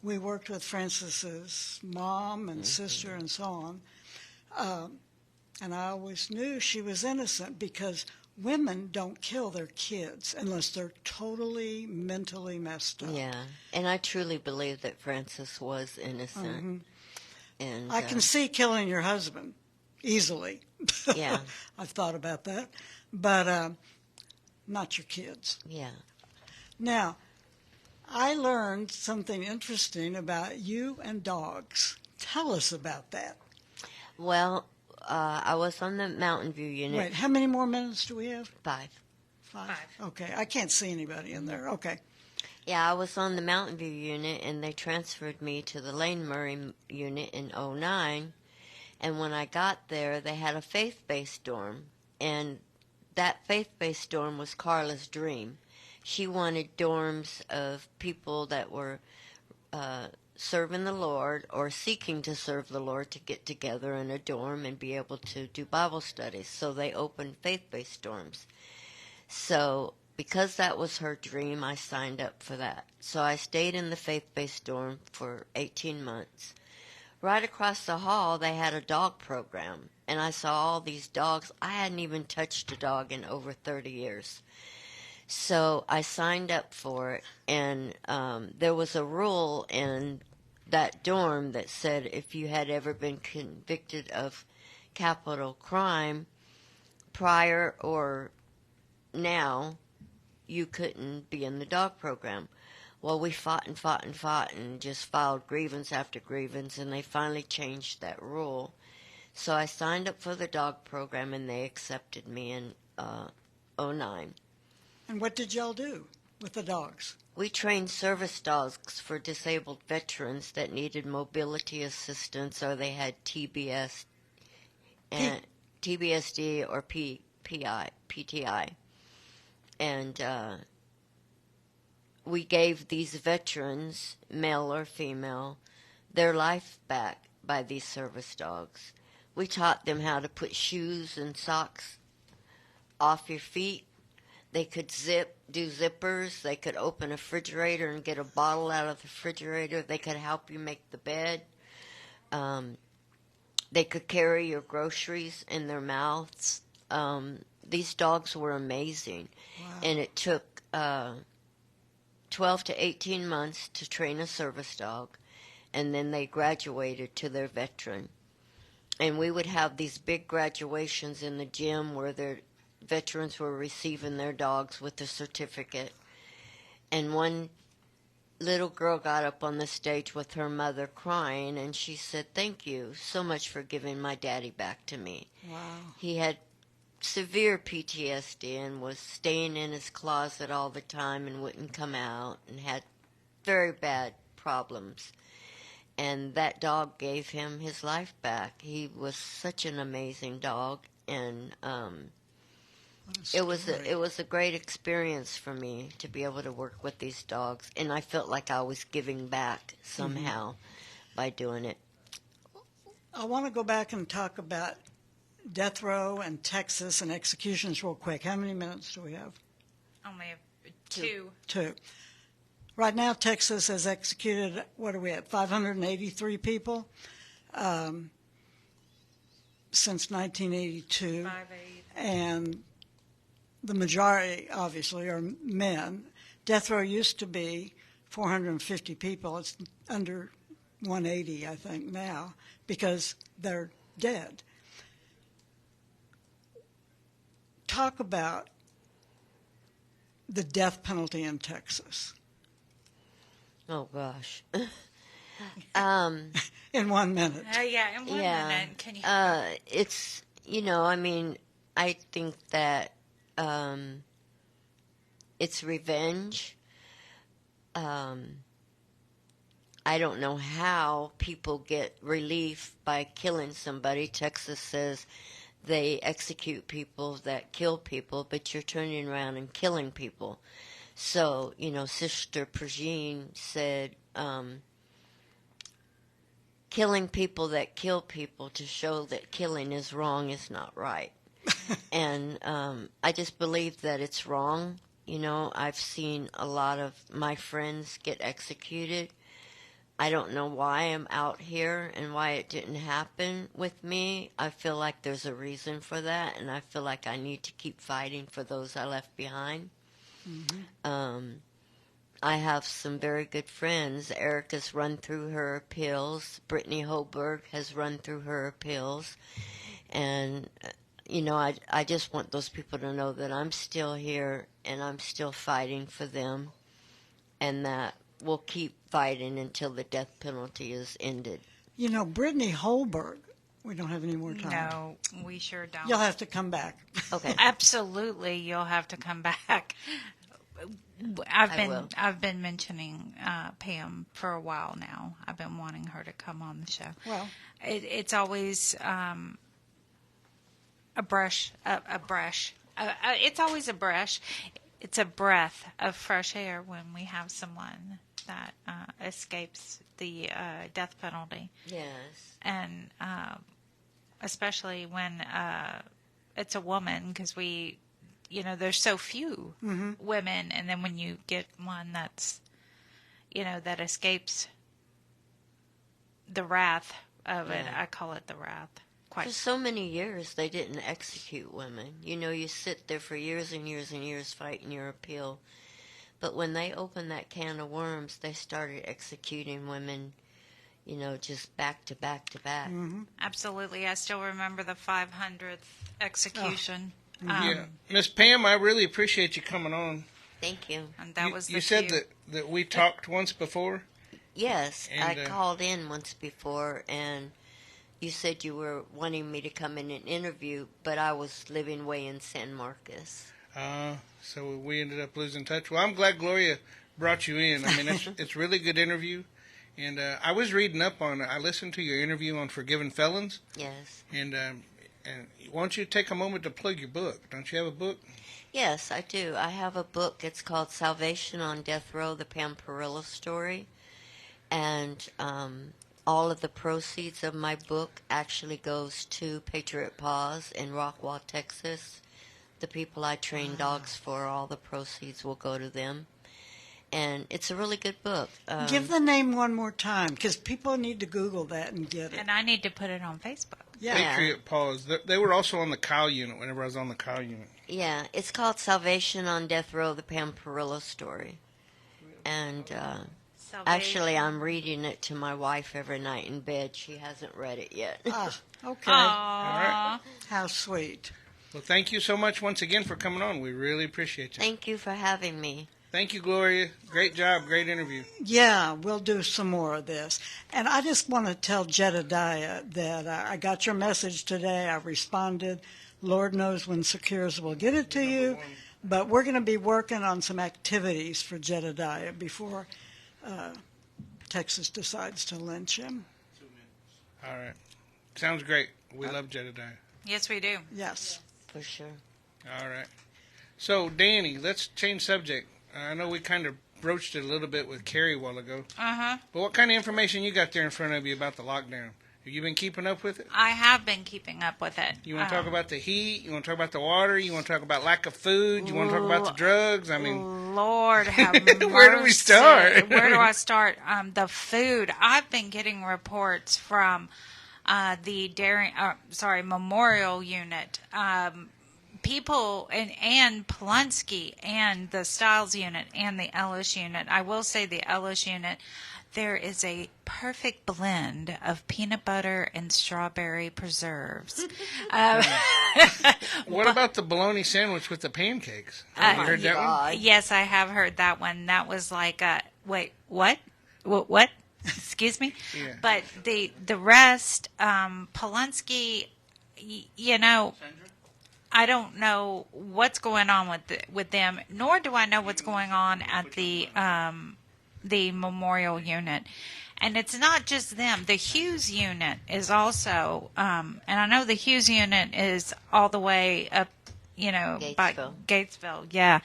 we worked with Frances's mom and sister and so on. And I always knew she was innocent because women don't kill their kids unless they're totally mentally messed up. Yeah, and I truly believe that Francis was innocent. And I can see killing your husband easily. Yeah. I've thought about that. But not your kids. Yeah. Now, I learned something interesting about you and dogs. Tell us about that. Well, I was on the Mountain View unit. Wait, how many more minutes do we have? 5. Five. Okay, I can't see anybody in there. Okay. Yeah, I was on the Mountain View unit, and they transferred me to the Lane Murray unit in '09. And when I got there, they had a faith-based dorm, and that faith-based dorm was Carla's dream. She wanted dorms of people that were serving the Lord or seeking to serve the Lord to get together in a dorm and be able to do Bible studies. So they opened faith-based dorms. So because that was her dream, I signed up for that. So I stayed in the faith-based dorm for 18 months. Right across the hall, they had a dog program, and I saw all these dogs. I hadn't even touched a dog in over 30 years. So I signed up for it, and there was a rule in that dorm that said if you had ever been convicted of capital crime prior or now, you couldn't be in the dog program. Well, we fought and fought and fought and just filed grievance after grievance, and they finally changed that rule. So I signed up for the dog program, and they accepted me in '09. And what did y'all do with the dogs? We trained service dogs for disabled veterans that needed mobility assistance, or they had TBS and TBSD or PTI. And we gave these veterans, male or female, their life back by these service dogs. We taught them how to put shoes and socks off your feet. They could do zippers. They could open a refrigerator and get a bottle out of the refrigerator. They could help you make the bed. They could carry your groceries in their mouths. These dogs were amazing. Wow. And it took 12 to 18 months to train a service dog, and then they graduated to their veteran. And we would have these big graduations in the gym where their veterans were receiving their dogs with a certificate. And one little girl got up on the stage with her mother crying, and she said, "Thank you so much for giving my daddy back to me." Wow. He had severe PTSD and was staying in his closet all the time and wouldn't come out and had very bad problems. And that dog gave him his life back. He was such an amazing dog, and it was a great experience for me to be able to work with these dogs, and I felt like I was giving back somehow by doing it. I want to go back and talk about death row and Texas and executions real quick. How many minutes do we have? Only 2. 2. Right now, Texas has executed, what are we at, 583 people since 1982. 580. And the majority, obviously, are men. Death row used to be 450 people. It's under 180, I think, now, because they're dead. Talk about the death penalty in Texas. Oh, gosh. In 1 minute. Yeah, in 1 minute. Can you? It's, I mean, I think that it's revenge. I don't know how people get relief by killing somebody. Texas says they execute people that kill people, but you're turning around and killing people. So, Sister Pergine said, killing people that kill people to show that killing is wrong is not right. And I just believe that it's wrong. I've seen a lot of my friends get executed. I don't know why I'm out here and why it didn't happen with me. I feel like there's a reason for that, and I feel like I need to keep fighting for those I left behind. I have some very good friends. Erica's run through her appeals. Brittany Hoberg has run through her appeals. And, I just want those people to know that I'm still here and I'm still fighting for them, and that we'll keep fighting until the death penalty is ended. Brittany Holberg, we don't have any more time. No, we sure don't. You'll have to come back. Okay. Absolutely, you'll have to come back. I've been mentioning Pam for a while now. I've been wanting her to come on the show. Well, it's always a brush. It's always a brush. It's a breath of fresh air when we have someone that escapes the death penalty. Yes. And especially when it's a woman, because there's so few women, and then when you get one that's, that escapes the wrath of it, I call it the wrath. For so many years, they didn't execute women. You sit there for years and years and years fighting your appeal. But when they opened that can of worms, they started executing women, just back to back to back. Mm-hmm. Absolutely. I still remember the 500th execution. Yeah. Miss Pam, I really appreciate you coming on. Thank you. And that was the You said that we talked once before? Yes, And, I called in once before, and you said you were wanting me to come in and interview, but I was living way in San Marcos. So we ended up losing touch. Well, I'm glad Gloria brought you in. I mean, it's really good interview. And I was reading up on it. I listened to your interview on forgiven felons. Yes. And why don't you take a moment to plug your book? Don't you have a book? Yes, I do. I have a book. It's called Salvation on Death Row, the Pam Perillo story. And all of the proceeds of my book actually goes to Patriot Paws in Rockwall, Texas. The people I train dogs for, all the proceeds will go to them. And it's a really good book. Give the name one more time, because people need to Google that and get it. And I need to put it on Facebook. Yeah. Patriot Paws. They were also on the Kyle unit whenever I was on the Kyle unit. Yeah, it's called Salvation on Death Row, the Pam Perillo story. And actually, I'm reading it to my wife every night in bed. She hasn't read it yet. Ah, okay. All right. How sweet. Well, thank you so much once again for coming on. We really appreciate you. Thank you for having me. Thank you, Gloria. Great job. Great interview. Yeah, we'll do some more of this. And I just want to tell Jedediah that I got your message today. I responded. Lord knows when Secures will get it to you. But we're going to be working on some activities for Jedediah before Texas decides to lynch him. All right. Sounds great. We love Jedediah. Yes, we do. Yes. For sure. All right. So, Danny, let's change subject. I know we kind of broached it a little bit with Keri a while ago. Uh-huh. But what kind of information you got there in front of you about the lockdown? Have you been keeping up with it? I have been keeping up with it. You want to talk about the heat? You want to talk about the water? You want to talk about lack of food? You want to talk about the drugs? I mean, Lord have mercy. Where do we start? Where do I start? The food. I've been getting reports from the Memorial Unit. People and Polunsky and the Stiles Unit and the Ellis Unit. I will say the Ellis Unit, there is a perfect blend of peanut butter and strawberry preserves. What about the bologna sandwich with the pancakes? Have you heard that one? Yes, I have heard that one. That was like wait, what? What? Excuse me? Yeah. But the rest, Polunsky, I don't know what's going on with them, nor do I know what's going on at the Memorial Unit. And it's not just them. The Hughes Unit is also, and I know the Hughes Unit is all the way up, by Gatesville. Yeah.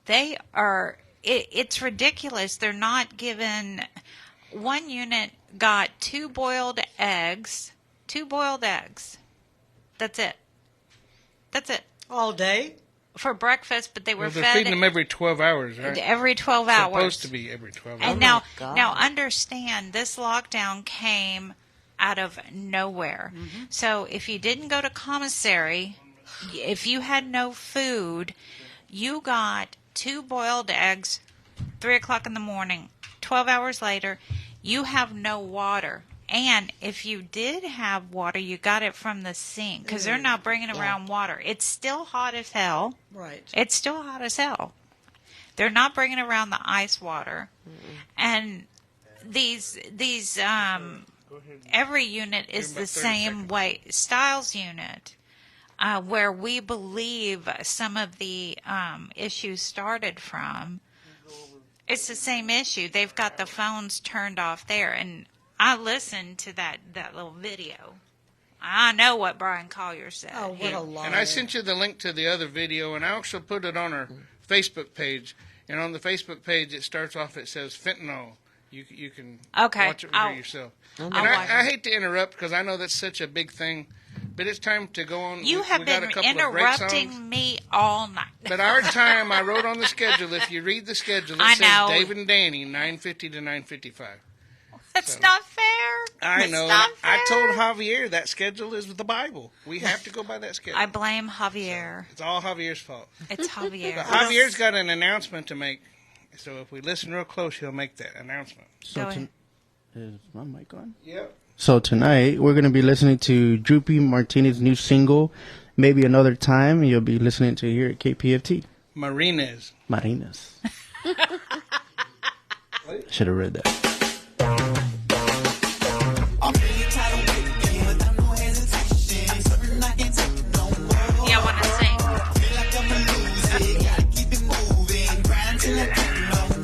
They are, it's ridiculous. They're not given, one unit got two boiled eggs. That's it. That's it. All day? for breakfast, but they were they're fed feeding them every 12 hours, right? Every 12 hours. Supposed to be every 12 hours. And now understand, this lockdown came out of nowhere. Mm-hmm. So if you didn't go to commissary, if you had no food, you got 2 boiled eggs, 3 o'clock in the morning. 12 hours later, you have no water. And if you did have water, you got it from the sink, because they're not bringing around water. It's still hot as hell. Right. It's still hot as hell. They're not bringing around the ice water. Mm-mm. And these every unit is the same way. Styles unit, where we believe some of the issues started from, it's the same issue. They've got the phones turned off there, and I listened to that little video. I know what Brian Collier said. Oh, what a liar. And I sent you the link to the other video, and I also put it on our Facebook page. And on the Facebook page, it starts off, it says fentanyl. You can watch it for yourself. And I hate to interrupt, because I know that's such a big thing, but it's time to go on. You have been interrupting me all night. But our time, I wrote on the schedule, if you read the schedule, it says David and Danny, 9:50 to 9:55. That's not fair. I know. I told Javier that schedule is the Bible. We have to go by that schedule. I blame Javier. So it's all Javier's fault. It's Javier. But Javier's got an announcement to make. So if we listen real close, he'll make that announcement. So is my mic on? Yep. So tonight we're going to be listening to Droopy Martinez's new single, Maybe Another Time. You'll be listening to here at KPFT. Marinas. Should have read that. Yeah, I want to sing.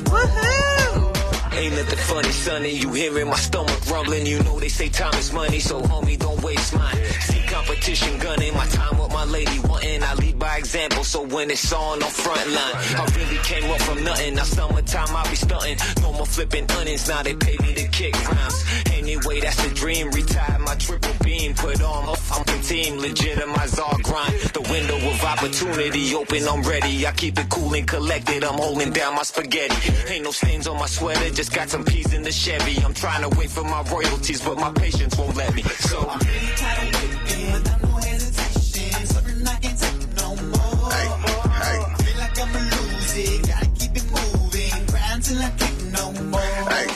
Woohoo! Ain't nothing funny, sonny. You hearing my stomach rumbling. You know they say time is money, so homie, don't waste mine. See competition gunning. My time with my lady wanting. I lead by example, so when it's on front line. I really came up from nothing. Now summertime I be stunting. No more flipping onions. Now they pay me to kick rhymes. Anyway, that's the dream. Retire my triple beam. Put on a fucking team. Legitimize our grind. The window of opportunity open. I'm ready. I keep it cool and collected. I'm holding down my spaghetti. Ain't no stains on my sweater. Just got some peas in the Chevy. I'm trying to wait for my royalties, but my patience won't let me. So I'm really tired of waiting without no hesitation. Something I can't take no more. Hey. Feel like I'ma lose it. Gotta keep it moving. Grind till I can't no more. Hey.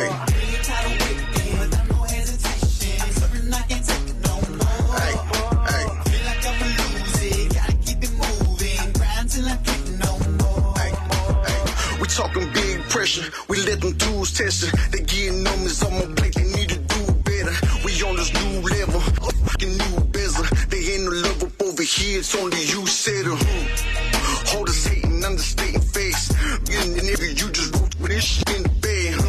I'm really tired of waiting without no hesitation. Something I can't take no more. Hey. Feel like I'ma lose it. Gotta keep it moving. Grind till I can't no more. We talking big pressure. We let them tools test it. They getting numbers on my plate. They need to do better. We on this new level. A fucking new bezel. They ain't no love up over here. It's only you said it. Hold us hating, understating face. Getting the nigga, you just wrote with this shit in the bed.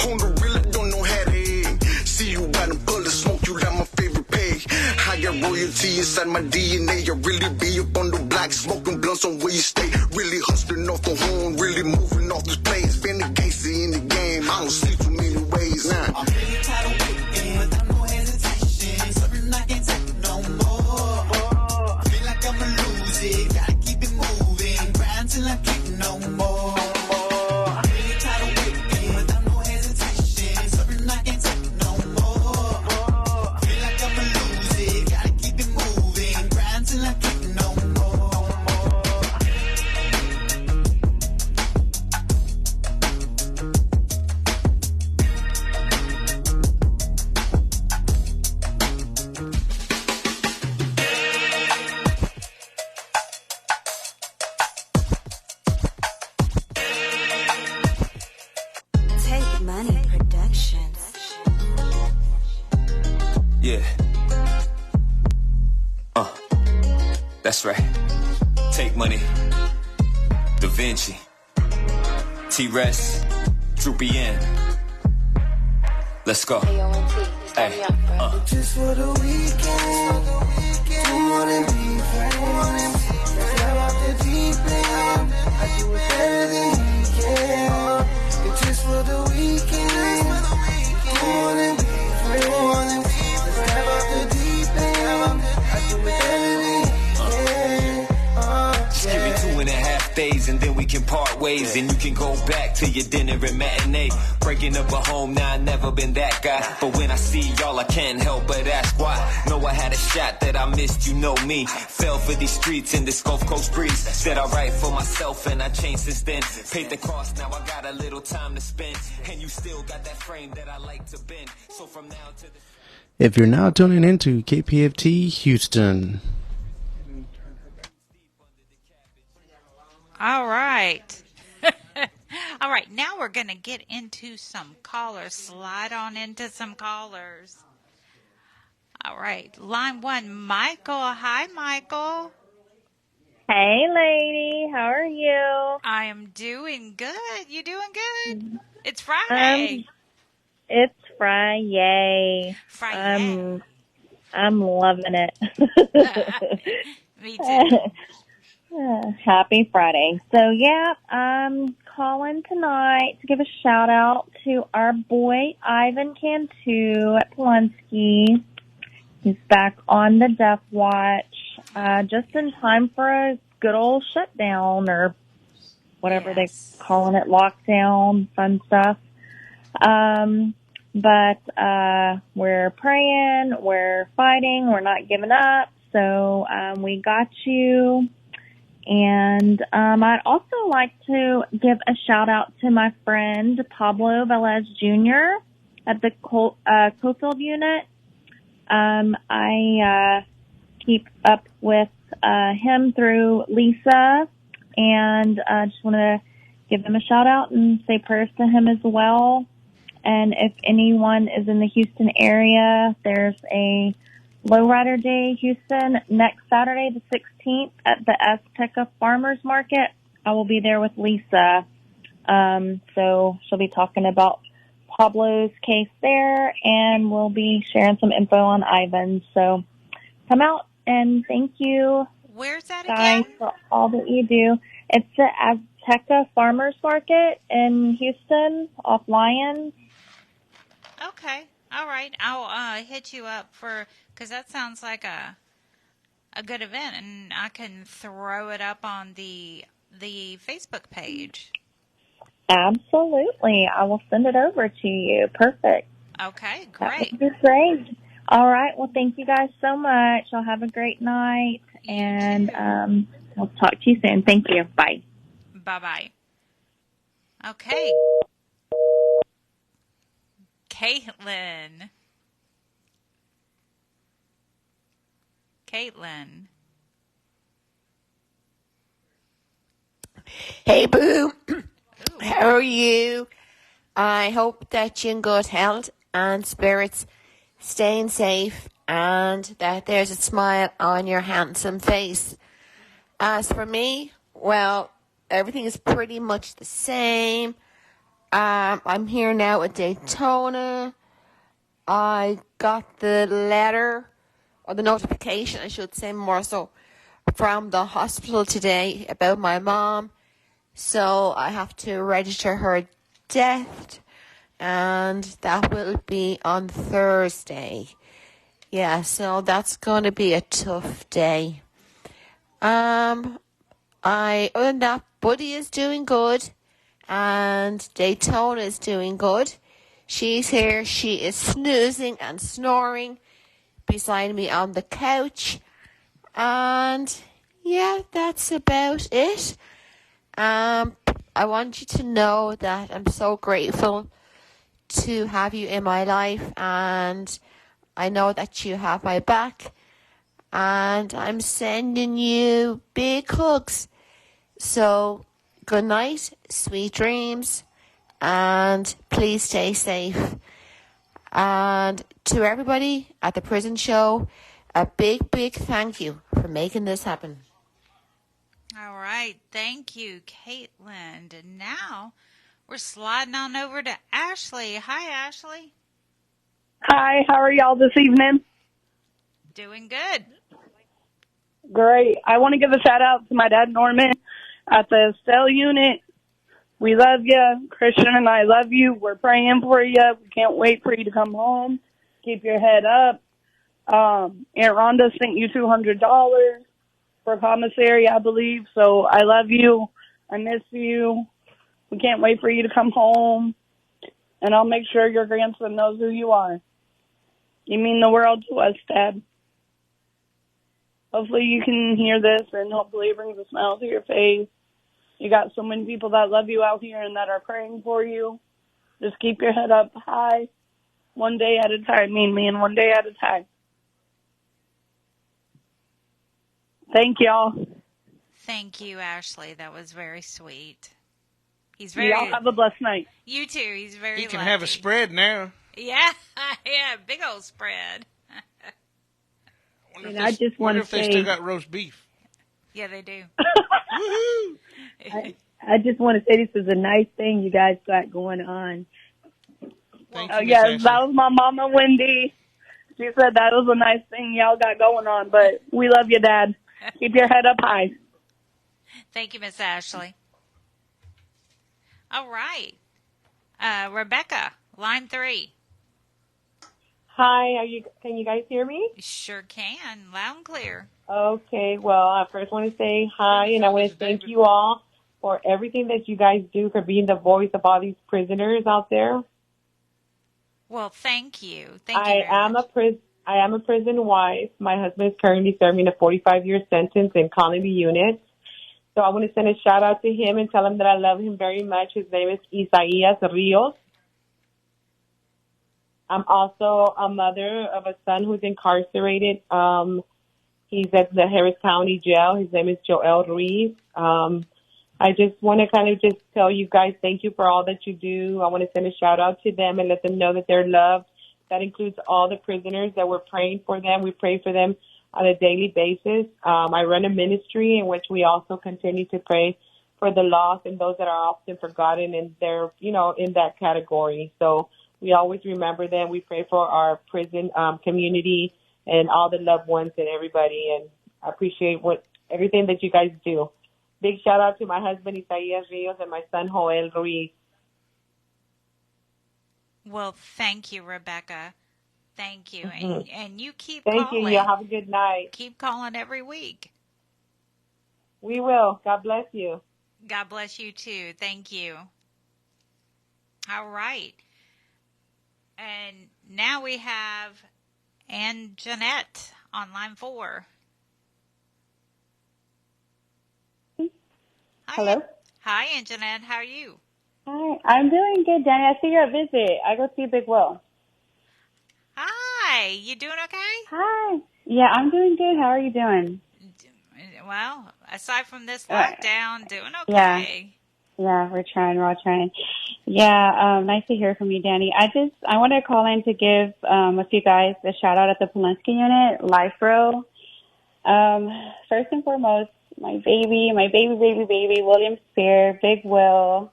On the real, I don't know how to act. See you got a bullet smoke. You like my favorite peg. I got royalty inside my DNA. I really be up on the block, smoking blunts on where you stay. Really hustling off the horn, really moving off this place. Been the gangster in the game. I don't sleep too many ways now. I'm really tired of waiting without no hesitation. Something I can't take no more. Feel like I'ma lose it. Gotta keep it moving. Grind till I can't no more. I'm really tired of waiting without no hesitation. Something I can't take no more. Feel like I'ma lose it. Gotta keep it moving. Grind till I can't no more. Take Money Productions. yeah. That's right. Take Money. Da Vinci. T-Rest. Droopy N. Let's go. Hey. Just for the weekend, do more than be friends. Grab off the deep end, I do it better than he can. And just for the weekend, do more than be friends. Grab off the deep end, I do it better than he can. to your dinner and matinee. Breaking up a home, now I never been that guy. But when I see y'all, I can't help but ask why. Know I had a shot that I missed, you know me. Fell for these streets in this Gulf Coast breeze. Said I write for myself and I changed since then. Paid the cost, now I got a little time to spend. And you still got that frame that I like to bend. So from now to the... If you're now tuning into KPFT Houston. All right. All right, now we're going to get into some callers. Slide on into some callers. All right, line one, Michael. Hi, Michael. Hey, lady. How are you? I am doing good. You doing good? It's Friday. It's Friday. Friday. I'm loving it. Me too. Happy Friday. So, yeah, I'm calling tonight to give a shout out to our boy Ivan Cantu at Polensky. He's back on the Death Watch, just in time for a good old shutdown or whatever they're calling it, lockdown, fun stuff. But we're praying, we're fighting, we're not giving up. So we got you. And I'd also like to give a shout out to my friend Pablo Velez Jr. at the Cofield unit. I keep up with him through Lisa, and just want to give him a shout out and say prayers to him as well. And if anyone is in the Houston area, there's a Lowrider Day Houston next Saturday, the 16th, at the Azteca Farmers Market. I will be there with Lisa. So she'll be talking about Pablo's case there, and we'll be sharing some info on Ivan. So come out and thank you, Where's that guys, again? for all that you do. It's the Azteca Farmers Market in Houston off Lyons. Okay. All right. I'll hit you up because that sounds like a good event, and I can throw it up on the Facebook page. Absolutely. I will send it over to you. Perfect. Okay, That great. would be great. All right. Well, thank you guys so much. I'll have a great night, and I'll talk to you soon. Thank you. Bye. Bye-bye. Okay. Caitlin. Hey, Boo. How are you? I hope that you're in good health and spirits, staying safe, and that there's a smile on your handsome face. As for me, well, everything is pretty much the same. I'm here now at Daytona. I got the letter, or the notification, I should say more so, from the hospital today about my mom. So I have to register her death, and that will be on Thursday. Yeah, so that's going to be a tough day. Other than that, Buddy is doing good, and Daytona is doing good. She's here. She is snoozing and snoring beside me on the couch. And yeah, that's about it. I want you to know that I'm so grateful to have you in my life, and I know that you have my back, and I'm sending you big hugs. So good night, sweet dreams, and please stay safe. And to everybody at the prison show, a big, big thank you for making this happen. All right. Thank you, Caitlin. And now we're sliding on over to Ashley. Hi, Ashley. Hi, how are y'all this evening? Doing good. Great. I want to give a shout out to my dad, Norman, at the Estelle unit. We love you. Christian and I love you. We're praying for you. We can't wait for you to come home. Keep your head up. Aunt Rhonda sent you $200 for commissary, I believe. So I love you. I miss you. We can't wait for you to come home. And I'll make sure your grandson knows who you are. You mean the world to us, Dad. Hopefully you can hear this, and hopefully it brings a smile to your face. You got so many people that love you out here and that are praying for you. Just keep your head up high, one day at a time, and one day at a time. Thank y'all. Thank you, Ashley. That was very sweet. He's Y'all have a blessed night. You too. He's very He can lucky. have a spread now. Yeah, yeah, big old spread. And I just want to say, they still got roast beef. Yeah, they do. I just want to say this is a nice thing you guys got going on. Thank you, yes, Miss that was my mama, Wendy. She said that was a nice thing y'all got going on, but we love you, Dad. Keep your head up high. Thank you, Miss Ashley. All right. Rebecca, line 3. Hi, can you guys hear me? Sure can, loud and clear. Okay, well, I first want to say hi, and I want to thank you all for everything that you guys do, for being the voice of all these prisoners out there. Well, thank you. Thank you very much. I am a prison wife. My husband is currently serving a 45-year sentence in colony unit. So I want to send a shout out to him and tell him that I love him very much. His name is Isaías Rios. I'm also a mother of a son who's incarcerated. He's at the Harris County Jail. His name is Joel Ruiz. I just want to kind of just tell you guys thank you for all that you do. I want to send a shout out to them and let them know that they're loved. That includes all the prisoners that we're praying for them. We pray for them on a daily basis. I run a ministry in which we also continue to pray for the lost and those that are often forgotten, and they're, in that category. So we always remember them. We pray for our prison community and all the loved ones and everybody, and I appreciate everything that you guys do. Big shout out to my husband, Isaías Rios, and my son, Joel Ruiz. Well, thank you, Rebecca. Thank you. Mm-hmm. And you keep Thank calling. you. You have a good night. Keep calling every week. We will. God bless you. God bless you, too. Thank you. All right. And now we have Ann Jeanette on line 4. Hello. Hi, Ann Jeanette. How are you? Hi. I'm doing good, Danny. I see you're at visit. I go see Big Will. Hi. You doing okay? Hi. Yeah, I'm doing good. How are you doing? Well, aside from this lockdown, doing okay. Yeah, we're all trying. Yeah, nice to hear from you, Danny. I wanted to call in to give a few guys a shout out at the Polinsky unit, Life Row. First and foremost, my baby, William Spear, Big Will.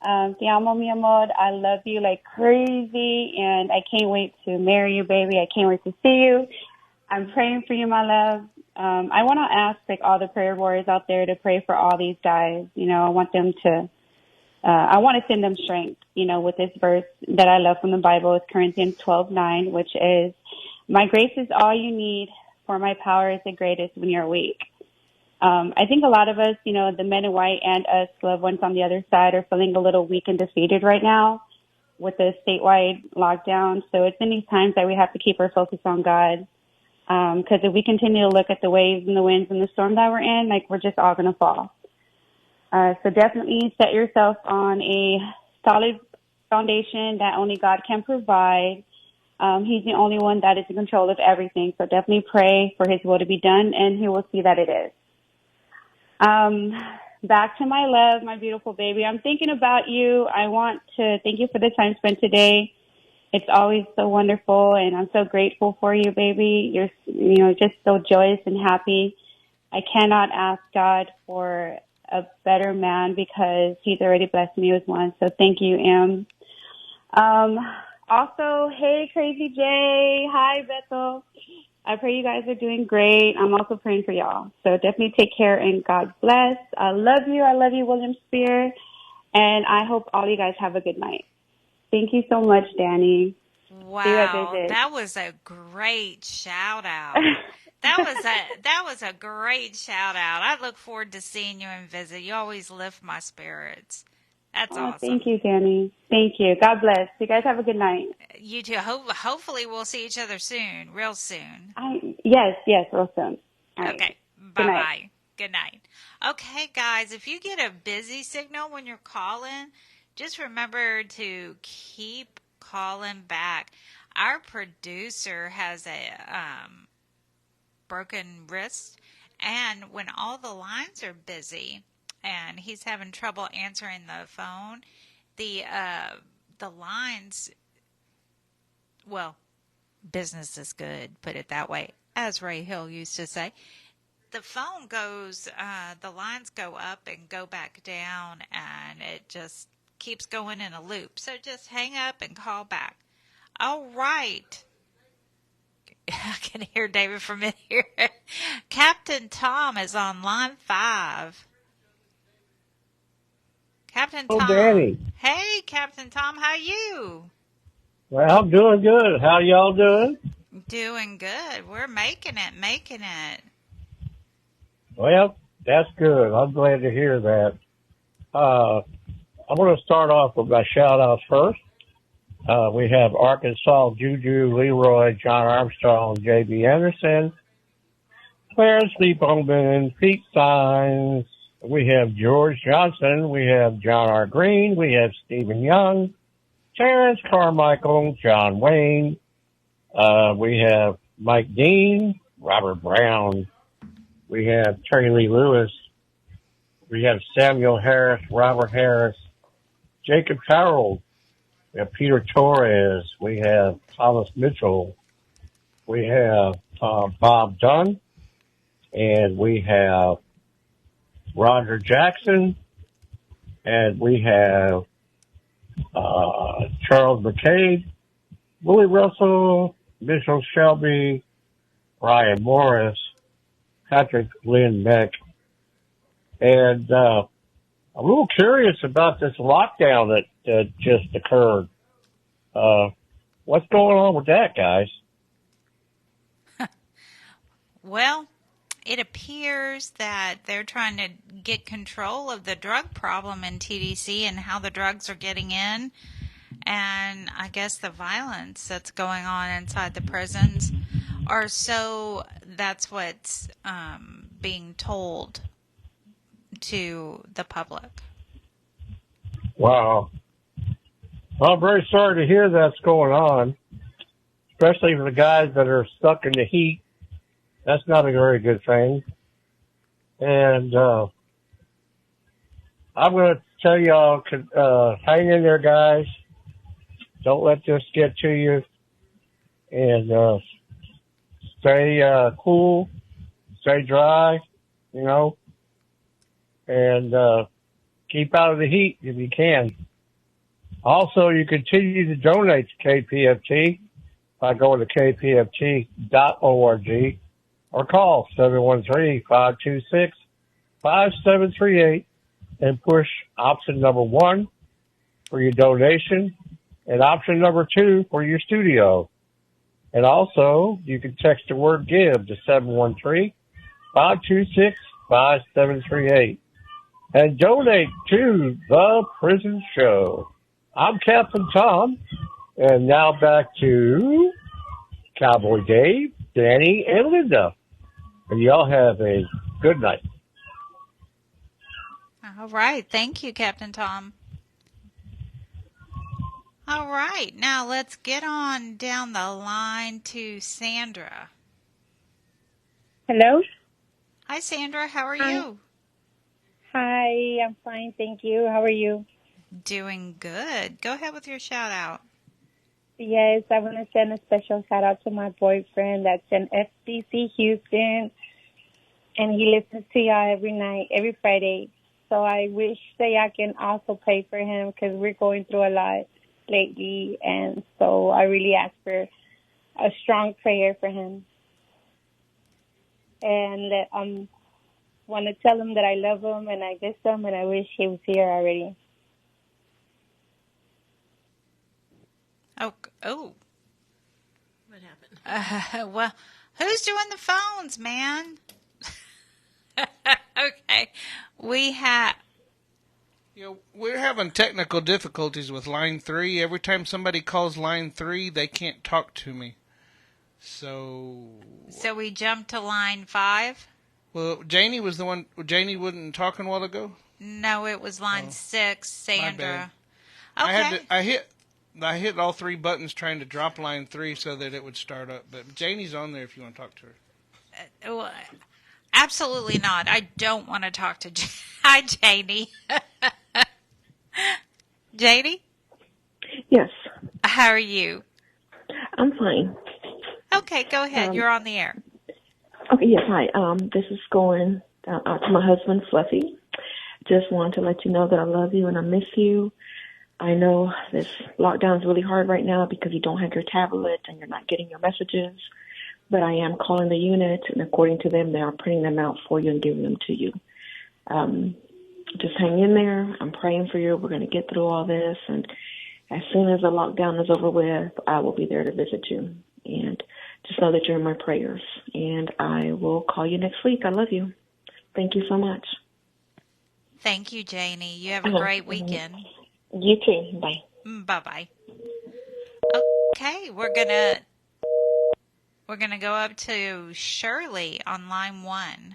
Te amo, mi amor. I love you like crazy, and I can't wait to marry you, baby. I can't wait to see you. I'm praying for you, my love. I want to ask all the prayer warriors out there to pray for all these guys. I want them to, I want to send them strength, with this verse that I love from the Bible. It's Corinthians 12:9, which is, my grace is all you need, for my power is the greatest when you're weak. I think a lot of us, the men in white and us loved ones on the other side are feeling a little weak and defeated right now with the statewide lockdown. So it's in these times that we have to keep our focus on God. Because if we continue to look at the waves and the winds and the storm that we're in, we're just all going to fall. So definitely set yourself on a solid foundation that only God can provide. He's the only one that is in control of everything. So definitely pray for his will to be done, and he will see that it is. Back to my love, my beautiful baby. I'm thinking about you. I want to thank you for the time spent today. It's always so wonderful, and I'm so grateful for you, baby. You're, just so joyous and happy. I cannot ask God for a better man because he's already blessed me with one. So thank you, Em. Also, hey, Crazy J. Hi, Beto. I pray you guys are doing great. I'm also praying for y'all. So definitely take care and God bless. I love you. I love you, William Spear. And I hope all you guys have a good night. Thank you so much, Danny. Wow, that was a great shout out. That was a great shout out. I look forward to seeing you and visit. You always lift my spirits. That's Oh, awesome. thank you, Danny. Thank you. God bless. You guys have a good night. You too. Hopefully we'll see each other soon, real soon. Yes, real soon. All right. Okay. Good night. Bye-bye. Good night. Okay, guys, if you get a busy signal when you're calling, just remember to keep calling back. Our producer has a broken wrist, and when all the lines are busy and he's having trouble answering the phone, the lines, well, business is good, put it that way, as Ray Hill used to say. The phone goes, the lines go up and go back down, and it just keeps going in a loop. So just hang up and call back. All right. I can hear David from in here. Captain Tom is on line 5. Captain Tom. Danny. Hey, Captain Tom, how you? Well, I'm doing good. How y'all doing? Doing good. We're making it. Well, that's good. I'm glad to hear that. I'm going to start off with my shout-outs first. We have Arkansas, Juju, Leroy, John Armstrong, J.B. Anderson, Clarence Lee Bowman, Pete Steins. We have George Johnson. We have John R. Green. We have Stephen Young, Terrence Carmichael, John Wayne. We have Mike Dean, Robert Brown. We have Terry Lee Lewis. We have Samuel Harris, Robert Harris, Jacob Harold. We have Peter Torres. We have Thomas Mitchell. We have Bob Dunn. And we have Roger Jackson. And we have Charles McCabe, Willie Russell, Mitchell Shelby, Brian Morris, Patrick Lynn Beck. And I'm a little curious about this lockdown that just occurred. What's going on with that, guys? Well, it appears that they're trying to get control of the drug problem in TDC and how the drugs are getting in. And I guess the violence that's going on inside the prisons or so that's what's being told to the public. Wow. Well, I'm very sorry to hear that's going on, especially for the guys that are stuck in the heat. That's not a very good thing. And I'm going to tell y'all, hang in there, guys. Don't let this get to you. And stay cool, stay dry, you know, and keep out of the heat if you can. Also, you continue to donate to KPFT by going to kpft.org or call 713-526-5738 and push option number 1 for your donation and option number 2 for your studio. And also, you can text the word GIVE to 713-526-5738 and donate to The Prison Show. I'm Captain Tom, and now back to Cowboy Dave, Danny, and Linda. And y'all have a good night. All right. Thank you, Captain Tom. All right. Now let's get on down the line to Sandra. Hello? Hi, Sandra. How are Hi. you? Hi, I'm fine, thank you. How are you? Doing good. Go ahead with your shout out. Yes, I want to send a special shout out to my boyfriend that's in FCC Houston, and he listens to y'all every night, every Friday. So I wish that y'all can also pray for him because we're going through a lot lately, and so I really ask for a strong prayer for him. And want to tell him that I love him and I miss him, and I wish he was here already. Oh. What happened? Well, who's doing the phones, man? Okay. We have... We're having technical difficulties with line 3. Every time somebody calls line 3, they can't talk to me. So we jumped to line 5? Well, Janie was the one. Janie wasn't talking a while ago? No, it was line 6, Sandra. Okay. I hit all 3 buttons trying to drop line 3 so that it would start up. But Janie's on there if you want to talk to her. Well, absolutely not. I don't want to talk to Hi, Janie. Janie? Yes. How are you? I'm fine. Okay, go ahead. You're on the air. Okay, yes, hi. This is going out to my husband, Fluffy. Just wanted to let you know that I love you and I miss you. I know this lockdown is really hard right now because you don't have your tablet and you're not getting your messages. But I am calling the unit, and according to them, they are printing them out for you and giving them to you. Just hang in there. I'm praying for you. We're going to get through all this. And as soon as the lockdown is over with, I will be there to visit you. And just know that you're in my prayers. And I will call you next week. I love you. Thank you so much. Thank you, Janie. You have a great weekend. You too. Bye. Bye-bye. Okay, we're gonna go up to Shirley on line 1.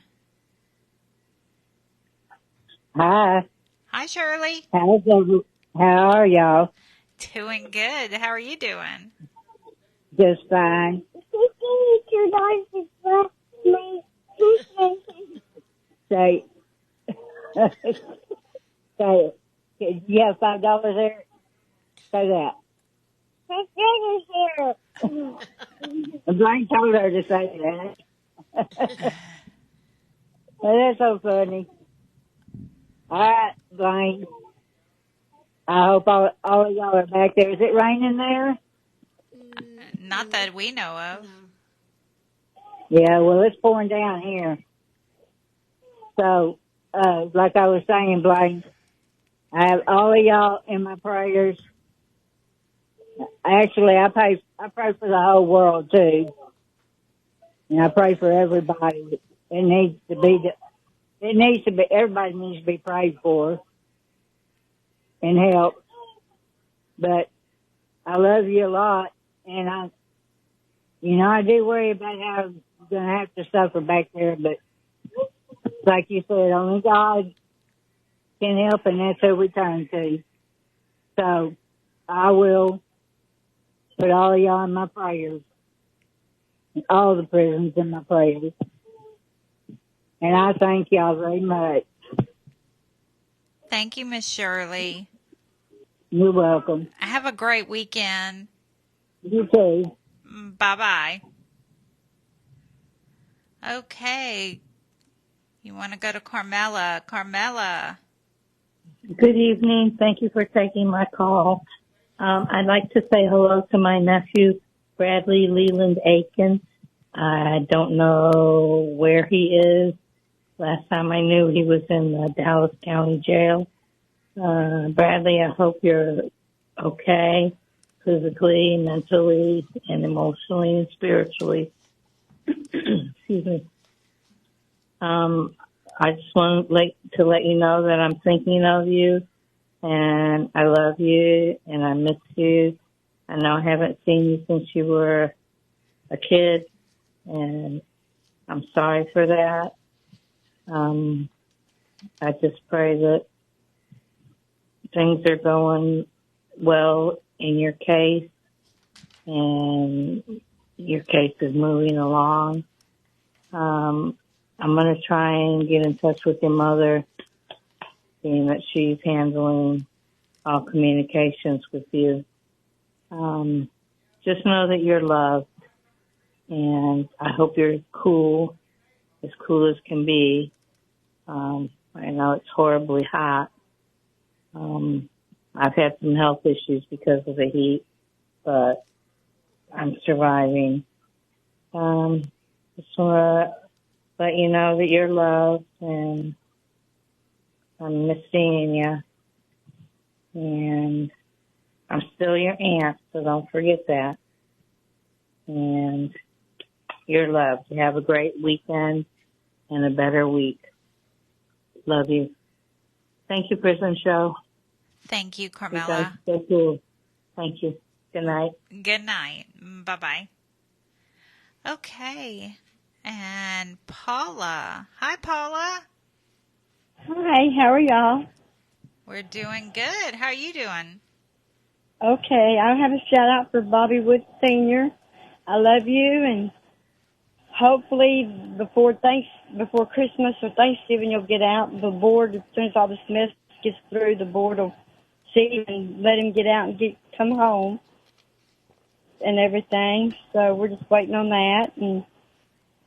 Hi. Hi, Shirley. How are y'all? Doing good. How are you doing? Just fine. Say, say, you have $5 there? Say that. Blaine told her to say that. That's so funny. All right, Blaine. I hope all of y'all are back there. Is it raining there? Not that we know of. Yeah, well, it's pouring down here. So, like I was saying, Blaine, I have all of y'all in my prayers. Actually, I pray for the whole world too, and I pray for everybody. Everybody needs to be prayed for and helped. But I love you a lot, and I do worry about how I'm gonna have to suffer back there. But like you said, only God can help, and that's who we turn to. So I will put all of y'all in my prayers, all the prisons in my prayers. And I thank y'all very much. Thank you, Miss Shirley. You're welcome. Have a great weekend. You too. Bye-bye. Okay. You want to go to Carmela. Carmela. Good evening. Thank you for taking my call. I'd like to say hello to my nephew, Bradley Leland Aiken. I don't know where he is. Last time I knew he was in the Dallas County Jail. Bradley, I hope you're okay physically, mentally, and emotionally and spiritually. Excuse me. I just want to let you know that I'm thinking of you, and I love you, and I miss you. I know I haven't seen you since you were a kid, and I'm sorry for that. I just pray that things are going well in your case, and your case is moving along. I'm going to try and get in touch with your mother, seeing that she's handling all communications with you. Just know that you're loved, and I hope you're cool as can be. I know it's horribly hot. I've had some health issues because of the heat, but I'm surviving. Just want to let you know that you're loved, and I'm missing you. And I'm still your aunt, so don't forget that. And you're loved. You have a great weekend and a better week. Love you. Thank you, Prison Show. Thank you, You guys Carmela. are so cool. Thank you. Good night. Good night. Bye-bye. Okay. And Paula. Hi, Paula. Hi, how are y'all? We're doing good. How are you doing? Okay, I have a shout out for Bobby Wood Sr. I love you, and hopefully before Christmas or Thanksgiving you'll get out. The board, as soon as all the Smith gets through, the board will see him and let him get out and come home and everything. So we're just waiting on that. And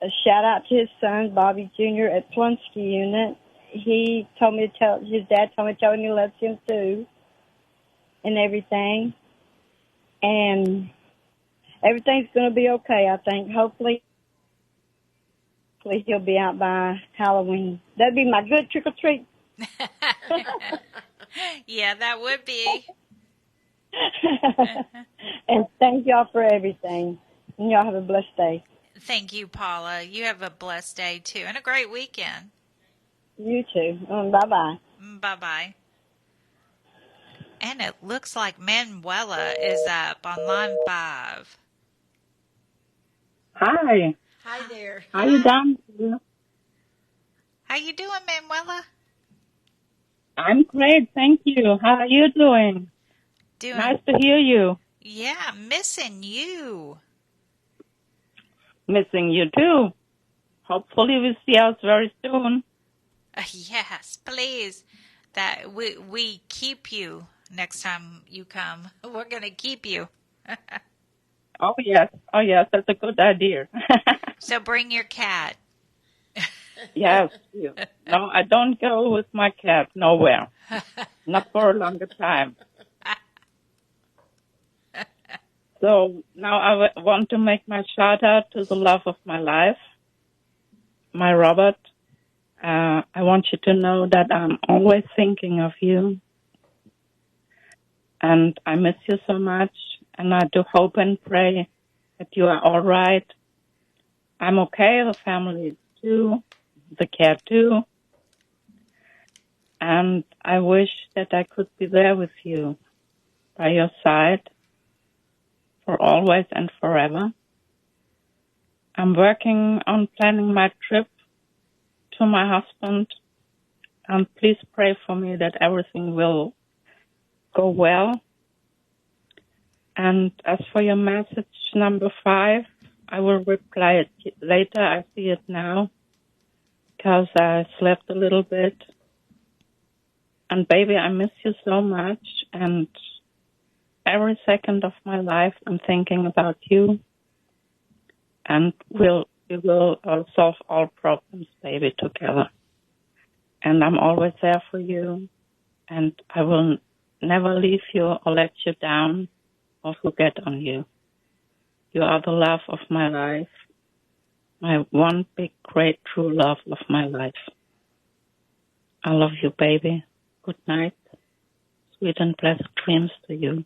a shout out to his son, Bobby Jr. at Plumsky Unit. He told me to tell, his dad told me to tell him he loves him too and everything. And everything's going to be okay, I think. Hopefully he'll be out by Halloween. That'd be my good trick-or-treat. Yeah, that would be. And thank y'all for everything. And y'all have a blessed day. Thank you, Paula. You have a blessed day, too, and a great weekend. You too. Bye-bye. Bye-bye. And it looks like Manuela is up on line 5. Hi. Hi there. How you doing? How you doing, Manuela? I'm great, thank you. How are you doing? Nice to hear you. Yeah, missing you. Missing you too. Hopefully we'll see us very soon. Yes, please. That we keep you next time you come. We're going to keep you. Oh yes, that's a good idea. So bring your cat. Yes. No, I don't go with my cat nowhere. Not for a longer time. So now I want to make my shout out to the love of my life, my Robert. I want you to know that I'm always thinking of you. And I miss you so much. And I do hope and pray that you are all right. I'm okay, the family too, the cat too. And I wish that I could be there with you, by your side, for always and forever. I'm working on planning my trip to my husband, and please pray for me that everything will go well. And as for your message number 5, I will reply it later. I see it now because I slept a little bit. And baby, I miss you so much, and every second of my life I'm thinking about you. And we will solve all problems, baby, together. And I'm always there for you, and I will never leave you or let you down or forget on you. You are the love of my life, my one big, great, true love of my life. I love you, baby. Good night. Sweet and blessed dreams to you.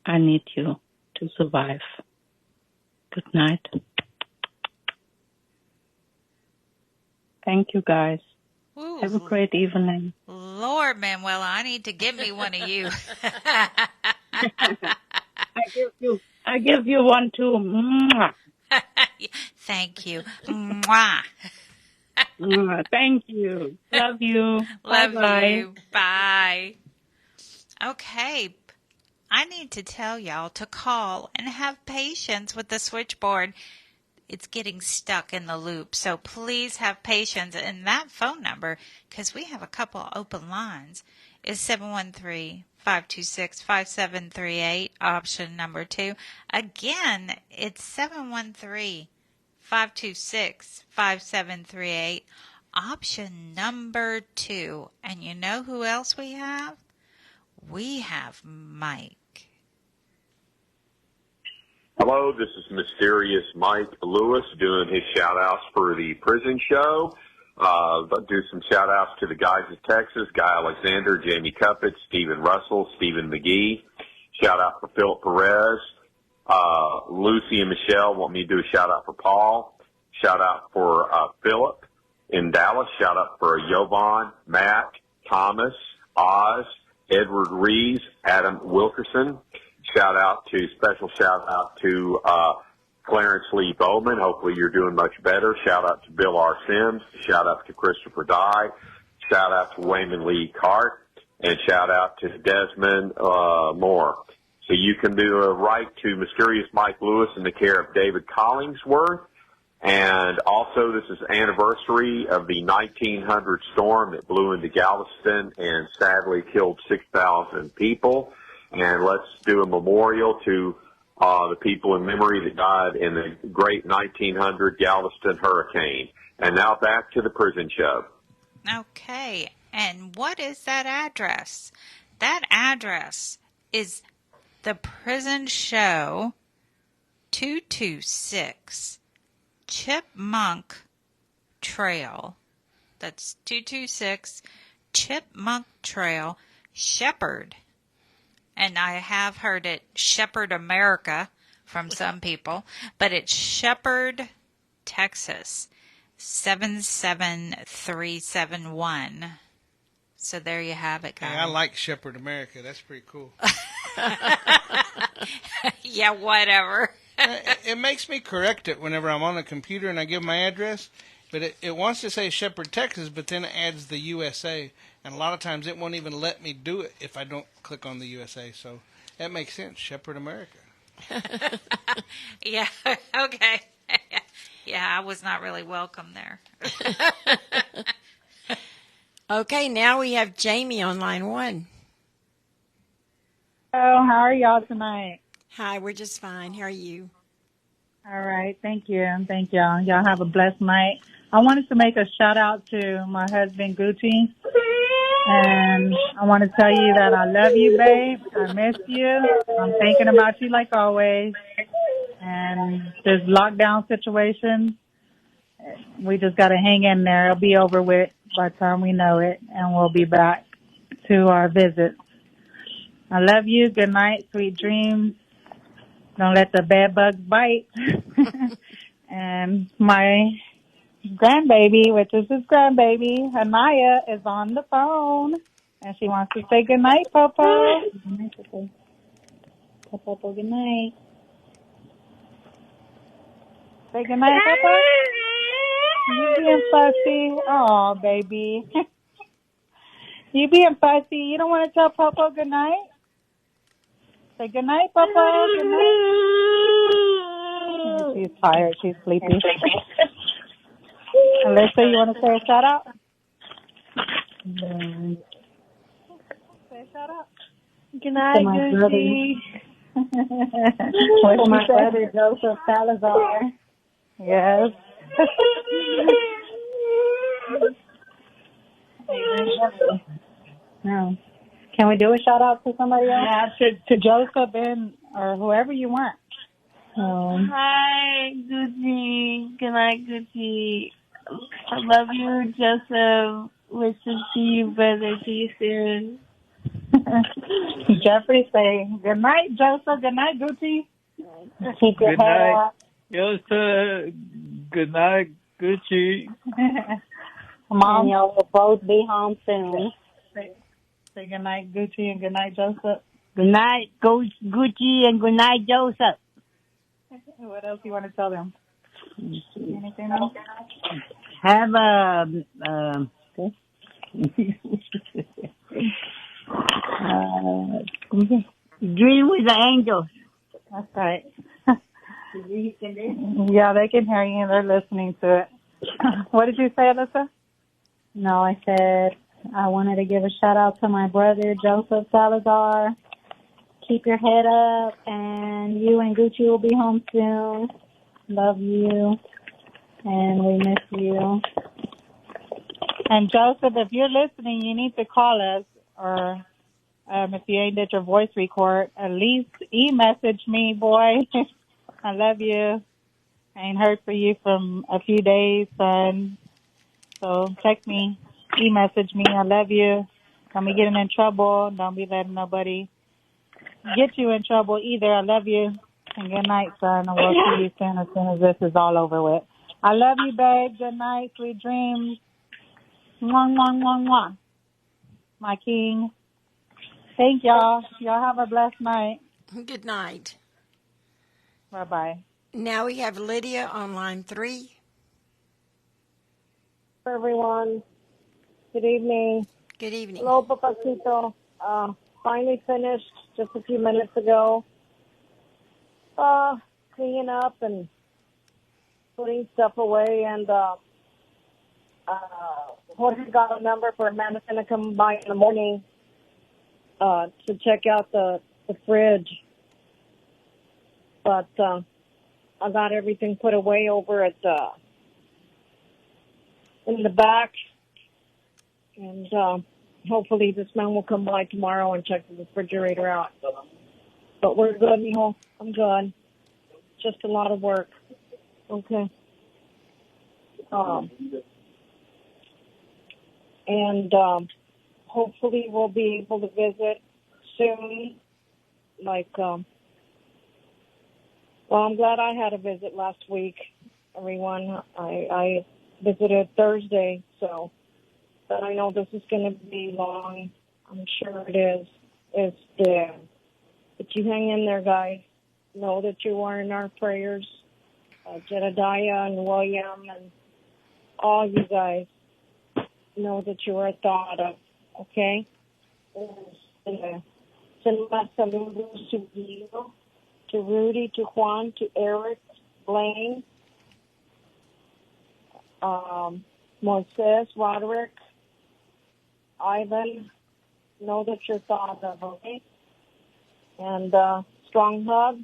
I need you to survive. Good night. Thank you, guys. Ooh. Have a great evening. Lord, Manuela, I need to give me one of you. I give you one too. Mwah. Thank you. Mwah. Thank you. Love you. Love Bye-bye. you. Bye. Okay. I need to tell y'all to call and have patience with the switchboard. It's getting stuck in the loop, so please have patience. And that phone number, because we have a couple open lines, is 713-526-5738, option number 2. Again, it's 713-526-5738, option number 2. And you know who else we have? We have Mike. Hello, this is Mysterious Mike Lewis doing his shout-outs for the prison show. I'll do some shout-outs to the guys in Texas, Guy Alexander, Jamie Cuppett, Stephen Russell, Stephen McGee. Shout-out for Philip Perez. Lucy and Michelle want me to do a shout-out for Paul. Shout-out for Philip in Dallas. Shout-out for Jovan, Matt, Thomas, Oz, Edward Reeves, Adam Wilkerson. Special shout out to Clarence Lee Bowman. Hopefully you're doing much better. Shout out to Bill R. Sims. Shout out to Christopher Dye. Shout out to Wayman Lee Cart. And shout out to Desmond Moore. So you can do a write to Mysterious Mike Lewis in the care of David Collingsworth. And also this is anniversary of the 1900 storm that blew into Galveston and sadly killed 6,000 people. And let's do a memorial to the people in memory that died in the great 1900 Galveston hurricane. And now back to the prison show. Okay. And what is that address? That address is the prison show 226 Chipmunk Trail. That's 226 Chipmunk Trail, Shepherd. And I have heard it Shepherd America from some people, but it's Shepherd, Texas, 77371. So there you have it, guys. Hey, I like Shepherd America. That's pretty cool. Yeah, whatever. It makes me correct it whenever I'm on the computer and I give my address, but it wants to say Shepherd, Texas, but then it adds the USA, and a lot of times it won't even let me do it if I don't click on the USA, so that makes sense, Shepherd America. Yeah, okay. Yeah, I was not really welcome there. Okay, now we have Jamie on line 1. Hello, how are y'all tonight? Hi, we're just fine. How are you? All right, thank you. Thank y'all. Y'all have a blessed night. I wanted to make a shout out to my husband, Gucci. And I want to tell you that I love you, babe. I miss you. I'm thinking about you like always. And this lockdown situation, we just got to hang in there. It'll be over with by the time we know it, and we'll be back to our visits. I love you. Good night. Sweet dreams. Don't let the bed bugs bite. And my grandbaby, which is his grandbaby, Anaya, is on the phone. And she wants to say good night, Popo. Good night, Popo. Popo, good night. Say good night, Popo. You being fussy. Oh, baby. You being fussy. You don't want to tell Popo good night? Say good night, Popo. Good night. She's tired. She's sleepy. Alyssa, you want to say a shout out? Say a shout out. Good night, Gucci. For my brother, Joseph Salazar. Yes. No. Can we do a shout out to somebody else? Yeah, to Joseph and or whoever you want. Hi, Gucci. Good night, Gucci. I love you, Joseph. Wish to see you, brother. See you soon. Jeffrey say, good night, Joseph. Good night, Gucci. Keep your head up. Joseph. Good night, Gucci. Mom, y'all will both be home soon. Say good night, Gucci, and good night, Joseph. Good night, Gucci, and good night, Joseph. What else you want to tell them? Anything else? Have a dream with the angels. That's right. Yeah, they can hear you. They're listening to it. What did you say, Alyssa? No, I said I wanted to give a shout out to my brother, Joseph Salazar. Keep your head up, and you and Gucci will be home soon. Love you, and we miss you. And Joseph, if you're listening, you need to call us, or if you ain't did your voice record, at least e-message me, boy. I love you. I ain't heard from you from a few days, son. So text me, e-message me. I love you. Don't be getting in trouble. Don't be letting nobody get you in trouble either. I love you. And good night, son. And we'll see you soon as this is all over with. I love you, babe. Good night. Sweet dreams. Mwah, mwah, mwah, mwah. my king. Thank y'all. Y'all have a blessed night. Good night. Bye-bye. Now we have Lydia on line 3. Everyone, good evening. Good evening. Hello, Papacito. Finally finished just a few minutes ago. Cleaning up and putting stuff away, and Jorge got a number for a man that's going to come by in the morning to check out the fridge. But I got everything put away over at in the back, and hopefully this man will come by tomorrow and check the refrigerator out. But we're good, mijo. I'm good. Just a lot of work. Okay. And hopefully we'll be able to visit soon. Well, I'm glad I had a visit last week, everyone. I visited Thursday, but I know this is going to be long. I'm sure it is. But you hang in there, guys. Know that you are in our prayers. Jedediah and William and all you guys, know that you are thought of, okay? Send my saludos to Guido, to Rudy, to Juan, to Eric, Blaine, Moises, Roderick, Ivan. Know that you're thought of, okay? And strong hug.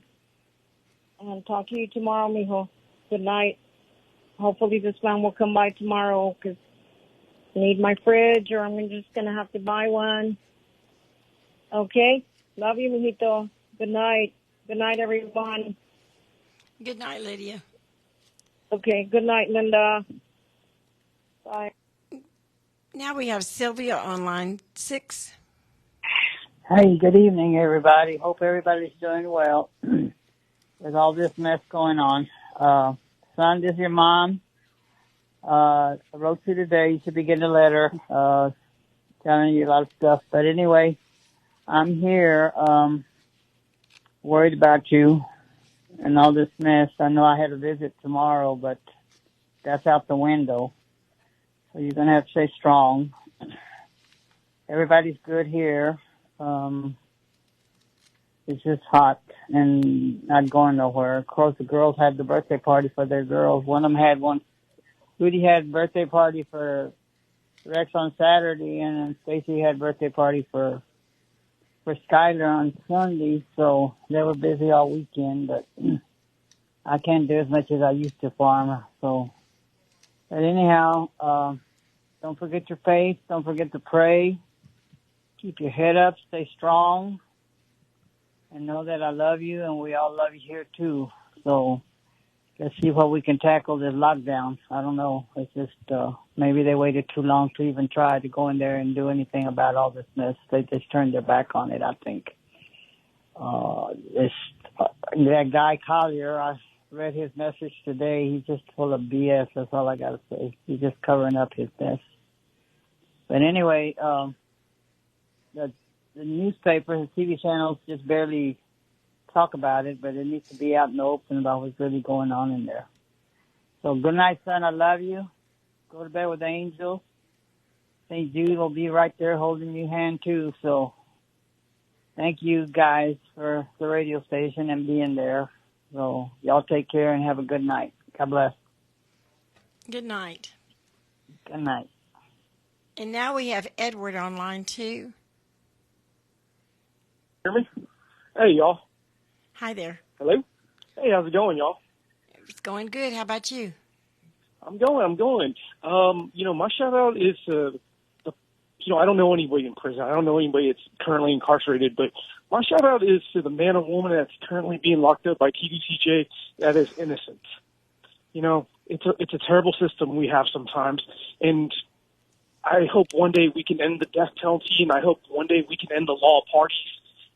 And talk to you tomorrow, mijo. Good night. Hopefully this man will come by tomorrow because I need my fridge, or I'm just going to have to buy one. Okay? Love you, mijito. Good night. Good night, everyone. Good night, Lydia. Okay, good night, Linda. Bye. Now we have Sylvia on line 6. Hey, good evening, everybody. Hope everybody's doing well with all this mess going on. Son, this is your mom. I wrote you today. You should be getting a letter telling you a lot of stuff. But anyway, I'm here worried about you and all this mess. I know I had a visit tomorrow, but that's out the window. So you're going to have to stay strong. Everybody's good here. It's just hot and not going nowhere. Of course, the girls had the birthday party for their girls. One of them had one. Rudy had a birthday party for Rex on Saturday, and then Stacy had a birthday party for Skylar on Sunday. So they were busy all weekend, but I can't do as much as I used to for them. So, but anyhow, don't forget your faith. Don't forget to pray. Keep your head up. Stay strong. And know that I love you, and we all love you here, too. So let's see what we can tackle this lockdown. I don't know. It's just maybe they waited too long to even try to go in there and do anything about all this mess. They just turned their back on it, I think. That guy Collier, I read his message today. He's just full of BS. That's all I got to say. He's just covering up his mess. But anyway, the newspaper, the TV channels just barely talk about it, but it needs to be out in the open about what's really going on in there. So good night, son. I love you. Go to bed with the angels. St. Jude will be right there holding your hand, too. So thank you, guys, for the radio station and being there. So y'all take care and have a good night. God bless. Good night. Good night. And now we have Edward on line 2. Hear me? Hey, y'all. Hi there. Hello? Hey, how's it going, y'all? It's going good. How about you? I'm going. My shout out is, I don't know anybody in prison. I don't know anybody that's currently incarcerated, but my shout out is to the man or woman that's currently being locked up by TDCJ that is innocent. It's a terrible system we have sometimes, and I hope one day we can end the death penalty, and I hope one day we can end the law of parties.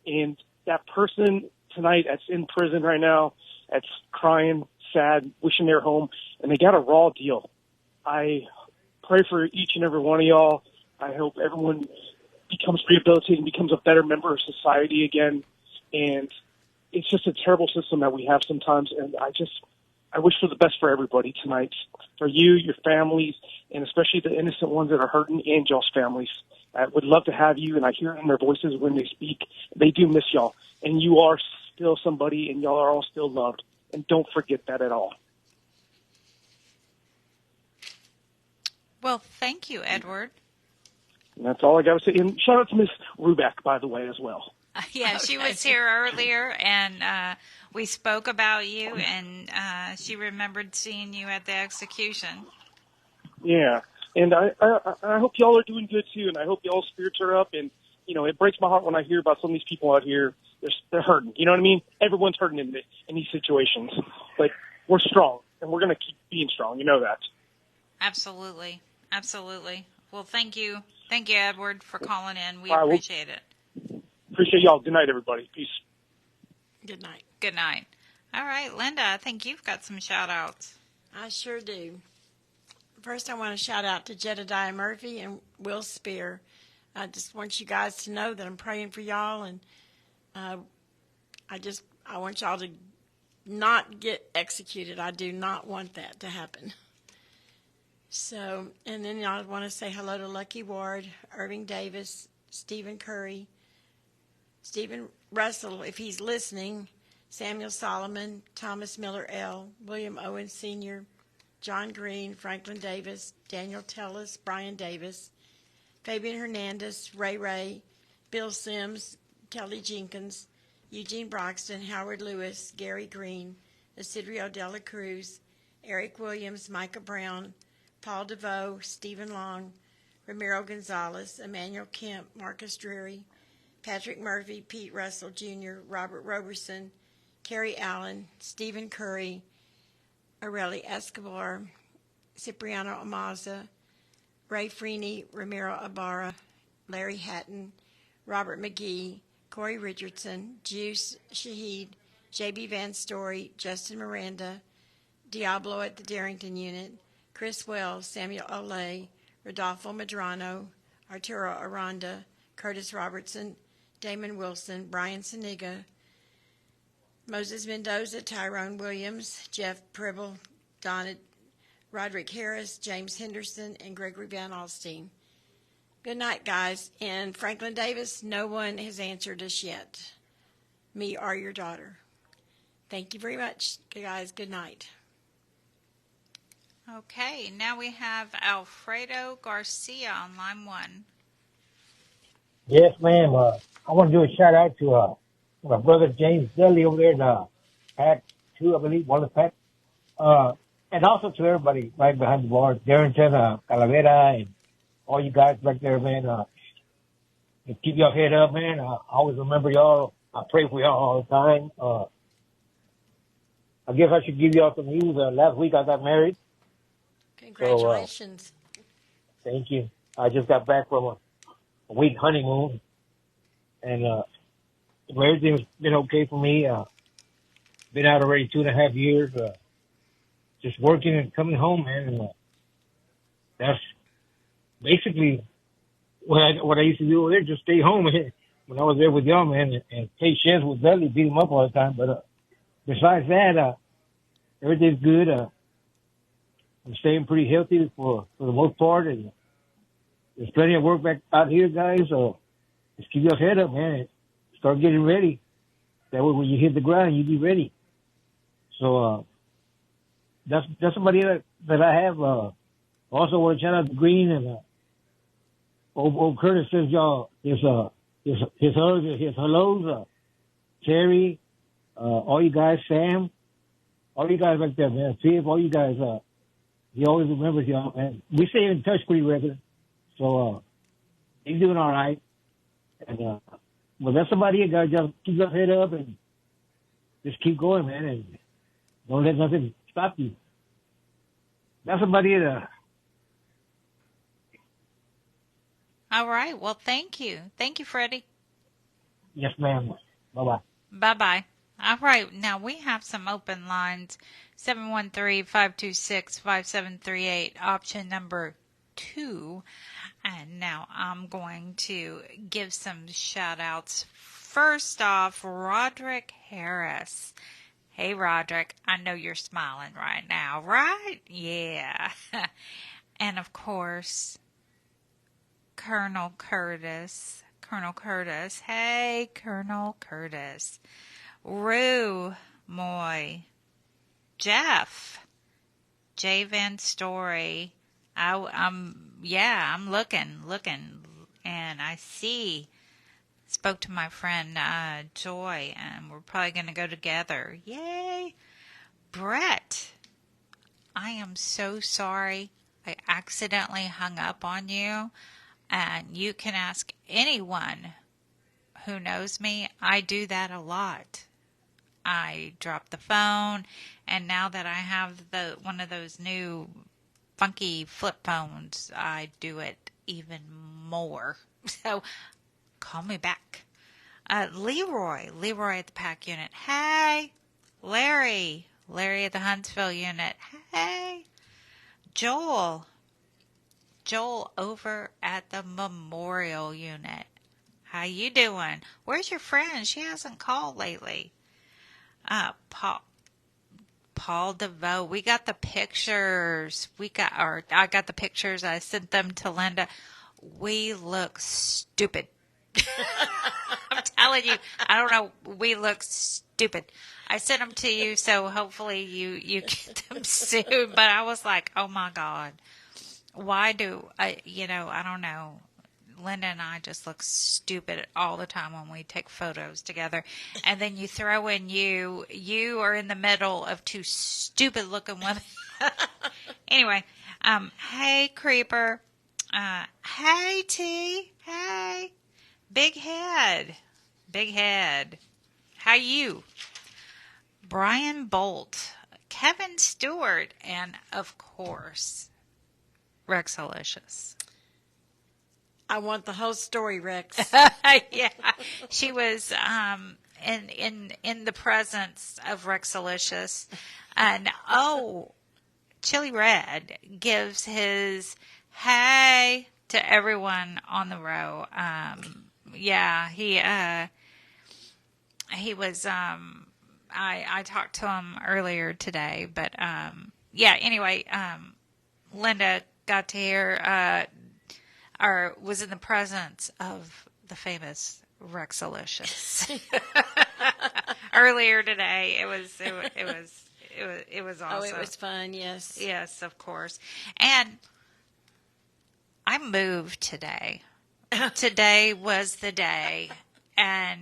And that person tonight that's in prison right now, that's crying, sad, wishing they're home, and they got a raw deal. I pray for each and every one of y'all. I hope everyone becomes rehabilitated, becomes a better member of society again. And it's just a terrible system that we have sometimes. And I wish for the best for everybody tonight, for you, your families, and especially the innocent ones that are hurting, and y'all's families. I would love to have you, and I hear it in their voices when they speak. They do miss y'all, and you are still somebody, and y'all are all still loved. And don't forget that at all. Well, thank you, Edward. And that's all I got to say. And shout out to Miss Rubac, by the way, as well. Yeah, she was here earlier, and we spoke about you, and she remembered seeing you at the execution. Yeah, and I hope y'all are doing good, too, and I hope y'all's spirits are up. And, you know, it breaks my heart when I hear about some of these people out here. They're hurting. You know what I mean? Everyone's hurting in these situations. But we're strong, and we're going to keep being strong. You know that. Absolutely. Absolutely. Well, thank you. Thank you, Edward, for calling in. We appreciate it. Appreciate y'all. Good night, everybody. Peace. Good night. Good night. All right, Linda, I think you've got some shout-outs. I sure do. First, I want to shout out to Jedediah Murphy and Will Spear. I just want you guys to know that I'm praying for y'all, and I want y'all to not get executed. I do not want that to happen. So, and then I want to say hello to Lucky Ward, Irving Davis, Stephen Curry, Stephen Russell, if he's listening, Samuel Solomon, Thomas Miller L., William Owen Sr., John Green, Franklin Davis, Daniel Tellis, Brian Davis, Fabian Hernandez, Ray, Bill Sims, Kelly Jenkins, Eugene Broxton, Howard Lewis, Gary Green, Isidro Dela Cruz, Eric Williams, Micah Brown, Paul DeVoe, Stephen Long, Ramiro Gonzalez, Emmanuel Kemp, Marcus Drury, Patrick Murphy, Pete Russell Jr., Robert Roberson, Kerry Allen, Stephen Curry, Areli Escobar, Cipriano Amaza, Ray Freeney, Ramiro Ibarra, Larry Hatton, Robert McGee, Corey Richardson, Juice Shaheed, J.B. Van Story, Justin Miranda, Diablo at the Darrington Unit, Chris Wells, Samuel Olay, Rodolfo Medrano, Arturo Aranda, Curtis Robertson, Damon Wilson, Brian Saniga, Moses Mendoza, Tyrone Williams, Jeff Pribble, Donna, Roderick Harris, James Henderson, and Gregory Van Alstine. Good night, guys. And Franklin Davis, no one has answered us yet. Me or your daughter. Thank you very much, guys. Good night. Okay, now we have Alfredo Garcia on line 1. Yes, ma'am. I want to do a shout out to my brother James Dudley over there in Pack 2, I believe, one of the Pack. And also to everybody right behind the bar, Darrington, Calavera, and all you guys back there, man. Keep your head up, man. I always remember y'all. I pray for y'all all the time. I guess I should give y'all some news. Last week I got married. Congratulations. So, thank you. I just got back from a week honeymoon, and everything's been okay for me. Been out already 2.5 years, just working and coming home, man. And that's basically what I used to do over there, just stay home when I was there with y'all, man, and take sheds with Dudley, beat him up all the time. But besides that, everything's good. I'm staying pretty healthy for the most part, and there's plenty of work back out here, guys. So just keep your head up, man, and start getting ready. That way, when you hit the ground, you be ready. So that's somebody that I have. Also, want to shout out to Green and old Curtis says y'all his hellos, Keri, all you guys, Sam, all you guys back there, man. Steve, all you guys. He always remembers y'all, man. We stay in touch pretty regular. So, he's doing all right. And, well, that's somebody you guys just keep your head up and just keep going, man. And don't let nothing stop you. That's somebody that, All right. Well, thank you. Thank you, Freddie. yes, ma'am. Bye-bye. Bye-bye. All right. Now, we have some open lines. 713-526-5738, option number 2. And now I'm going to give some shout outs. First off, Roderick Harris. Hey, Roderick, I know you're smiling right now, right? Yeah. And of course, Colonel Curtis. Colonel Curtis. Hey, Colonel Curtis. Rue Moy. Jeff. J. Van Story. I'm looking, and I see. Spoke to my friend Joy, and we're probably going to go together. Yay! Brett, I am so sorry. I accidentally hung up on you, and you can ask anyone who knows me. I do that a lot. I drop the phone, and now that I have one of those new funky flip phones, I do it even more. So call me back. Leroy at the PAC unit. Hey. Larry at the Huntsville unit. Hey. Joel over at the Memorial unit. How you doing? Where's your friend? She hasn't called lately. Paul DeVoe. We got the pictures. I got the pictures. I sent them to Linda. We look stupid. I'm telling you, I don't know. We look stupid. I sent them to you, so hopefully you get them soon. But I was like, oh my God, why do I don't know. Linda and I just look stupid all the time when we take photos together. And then you throw in you are in the middle of two stupid looking women. Anyway, hey Creeper. Hey T. Hey. Big head. How you? Brian Bolt, Kevin Stewart, and of course, Rexalicious. I want the whole story, Rex. Yeah, she was in the presence of Rexalicious, and Chili Red gives his hey to everyone on the row. Yeah, he was. I talked to him earlier today, but yeah. Anyway, Linda got to hear. Or was in the presence of the famous Rexalicious. Earlier today, it was awesome. Oh, it was fun. Yes, of course. And I moved today. Today was the day, and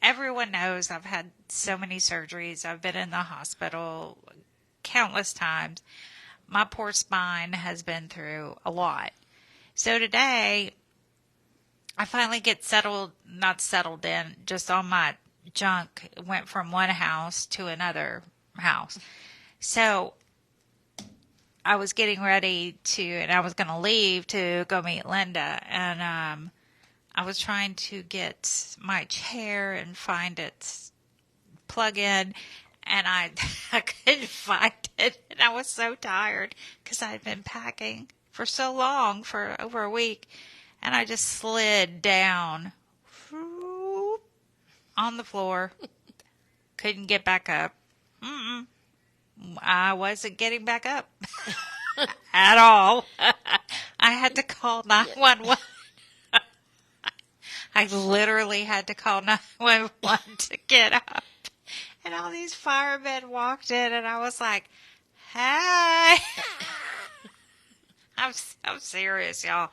everyone knows I've had so many surgeries. I've been in the hospital countless times. My poor spine has been through a lot. So today, I finally get not settled in, just all my junk went from one house to another house. So I was getting ready and I was going to leave to go meet Linda. And I was trying to get my chair and find its plug-in. And I couldn't find it. And I was so tired because I'd been packing for so long, for over a week, and I just slid down on the floor. Couldn't get back up. I wasn't getting back up at all. I had to call 911. I literally had to call 911 to get up. And all these firemen walked in, and I was like, hey. I'm serious, y'all.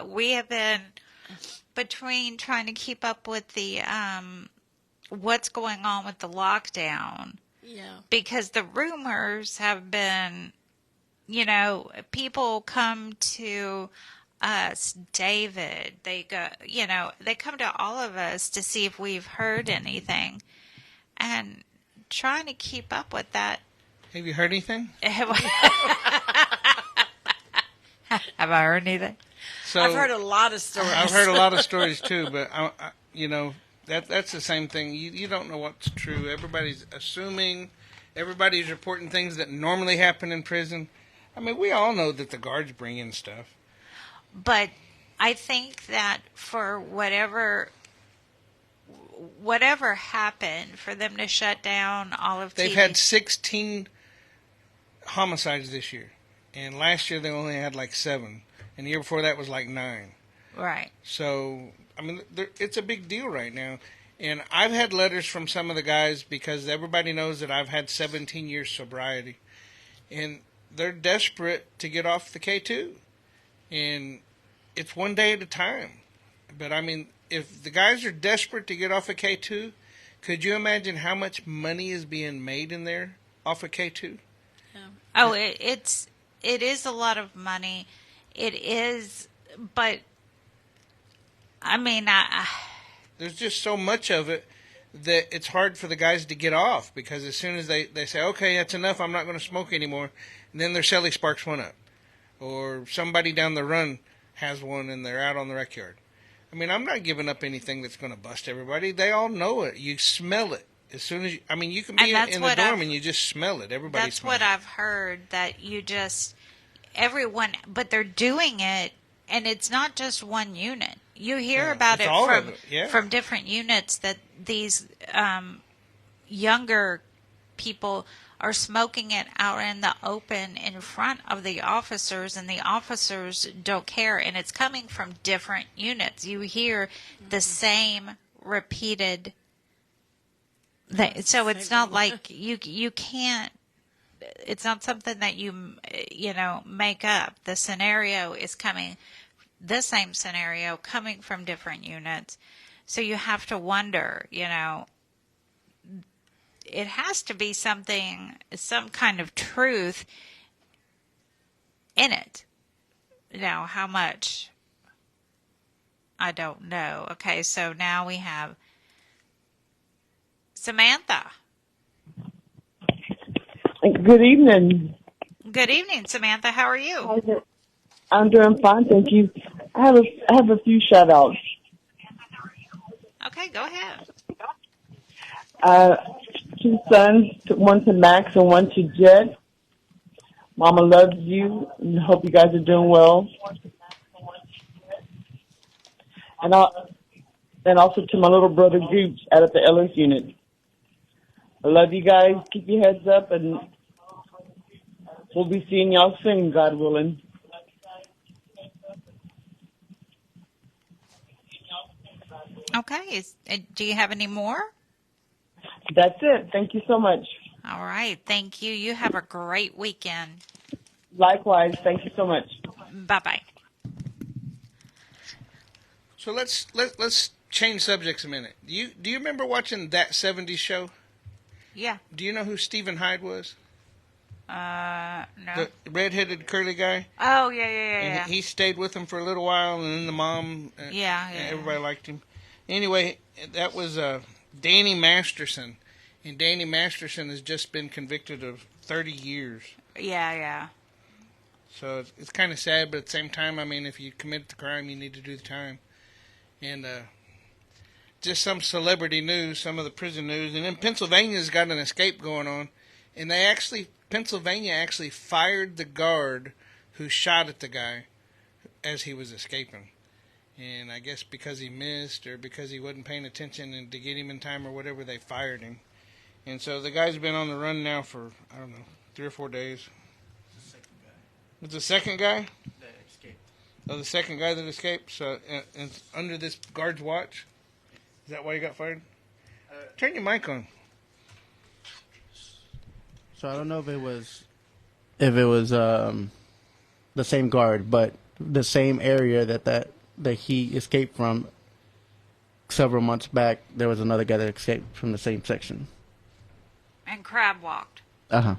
We have been between trying to keep up with the what's going on with the lockdown. Yeah. Because the rumors have been, people come to us, David. They go, they come to all of us to see if we've heard anything, and trying to keep up with that. Have you heard anything? Have I heard anything? So I've heard a lot of stories. I've heard a lot of stories too, but that's the same thing. You don't know what's true. Everybody's assuming. Everybody's reporting things that normally happen in prison. I mean, we all know that the guards bring in stuff. But I think that for whatever happened, for them to shut down all of They've TV. had 16 homicides this year. And last year they only had like 7. And the year before that was like 9. Right. So, I mean, it's a big deal right now. And I've had letters from some of the guys because everybody knows that I've had 17 years sobriety. And they're desperate to get off the K2. And it's one day at a time. But, I mean, if the guys are desperate to get off of K2, could you imagine how much money is being made in there off of K2? Yeah. Oh, it is a lot of money. It is, but, I mean, there's just so much of it that it's hard for the guys to get off, because as soon as they say, okay, that's enough, I'm not going to smoke anymore, and then their celly sparks one up. Or somebody down the run has one and they're out on the rec yard. I mean, I'm not giving up anything that's going to bust everybody. They all know it. You smell it. As soon as you can be in the dorm and you just smell it. Everybody that's smells it. That's what I've heard, that you just, everyone, but they're doing it, and it's not just one unit. You hear about it from different units, that these younger people are smoking it out in the open in front of the officers, and the officers don't care, and it's coming from different units. You hear the same repeated thing. So it's not like you can't, it's not something that you make up. The scenario is coming, the same scenario coming from different units. So you have to wonder, it has to be some kind of truth in it. Now, how much? I don't know. Okay, so now we have Samantha. Good evening. Good evening, Samantha. How are you? I'm doing fine, thank you. I have a few shout-outs. Okay, go ahead. 2 sons, one to Max and one to Jet. Mama loves you and hope you guys are doing well. And also to my little brother Gooch out at the Ellis unit. I love you guys. Keep your heads up, and we'll be seeing y'all soon, God willing. Okay. Do you have any more? That's it. Thank you so much. All right. Thank you. You have a great weekend. Likewise. Thank you so much. Bye-bye. So let's change subjects a minute. Do you remember watching That 70s Show? Yeah. Do you know who Stephen Hyde was? No. The red-headed curly guy? Oh, yeah. And he stayed with him for a little while, and then the mom... everybody liked him. Anyway, that was Danny Masterson. And Danny Masterson has just been convicted of 30 years. Yeah. So it's kind of sad, but at the same time, I mean, if you commit the crime, you need to do the time. And just some celebrity news, some of the prison news. And then Pennsylvania's got an escape going on. And Pennsylvania actually fired the guard who shot at the guy as he was escaping. And I guess because he missed or because he wasn't paying attention and to get him in time or whatever, they fired him. And so the guy's been on the run now for, 3 or 4 days. It's the second guy? That escaped. Oh, the second guy that escaped? So, and under this guard's watch? Is that why he got fired? Turn your mic on. So I don't know if it was the same guard, but the same area that he escaped from several months back, there was another guy that escaped from the same section. And crab walked. Uh-huh.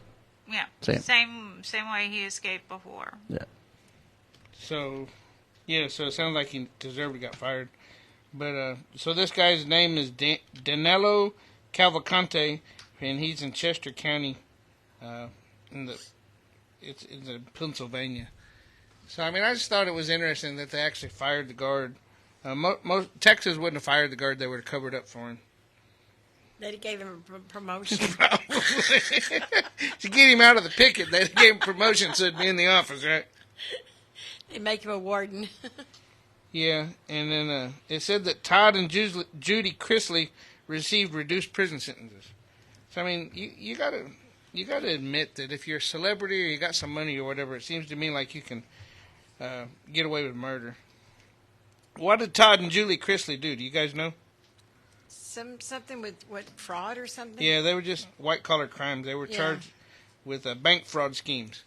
Yeah. Same way he escaped before. Yeah. So it sounds like he deserved to get fired. But, so this guy's name is Danilo Cavalcante, and he's in Chester County, it's in Pennsylvania. So, I mean, I just thought it was interesting that they actually fired the guard. Texas wouldn't have fired the guard, they would have covered up for him. They gave him a promotion. Probably. To get him out of the picket, they gave him promotion so he'd be in the office, right? They make him a warden. Yeah, and then it said that Todd and Judy Chrisley received reduced prison sentences. So I mean, you gotta admit that if you're a celebrity or you got some money or whatever, it seems to me like you can get away with murder. What did Todd and Julie Chrisley do? Do you guys know? Something with fraud or something? Yeah, they were just white collar crimes. They were charged with bank fraud schemes.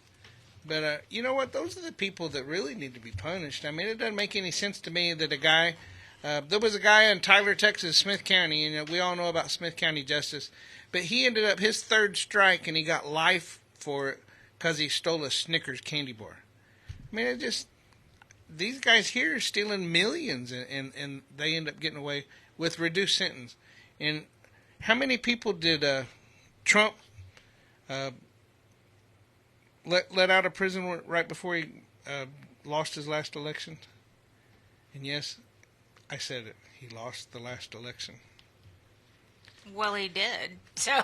But you know what? Those are the people that really need to be punished. I mean, it doesn't make any sense to me that a guy. There was a guy in Tyler, Texas, Smith County, and we all know about Smith County justice. But he ended up his third strike, and he got life for it because he stole a Snickers candy bar. I mean, it just these guys here are stealing millions, and they end up getting away with reduced sentence. And how many people did Trump let out of prison right before he lost his last election? And yes, I said it. He lost the last election. Well, he did. So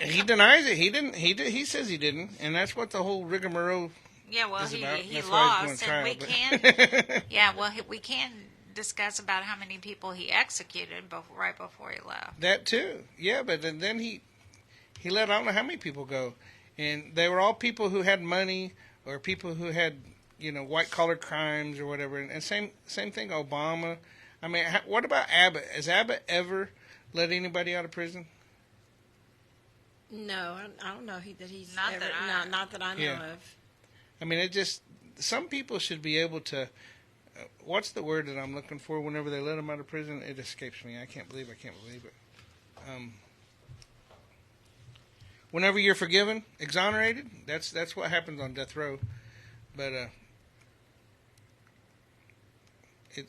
he denies it. He didn't. He says he didn't, and that's what the whole rigmarole. Yeah, well, he that's lost, trial, and we but. can. Yeah, well, we can discuss about how many people he executed right before he left. That too. Yeah, but then he let I don't know how many people go, and they were all people who had money or people who had white collar crimes or whatever. And same thing. Obama. I mean, what about Abbott? Has Abbott ever let anybody out of prison? No, I don't know that he's not ever, that not that I know of. I mean, it just some people should be able to. What's the word that I'm looking for? Whenever they let them out of prison, it escapes me. I can't believe it. Whenever you're forgiven, exonerated, that's what happens on death row. But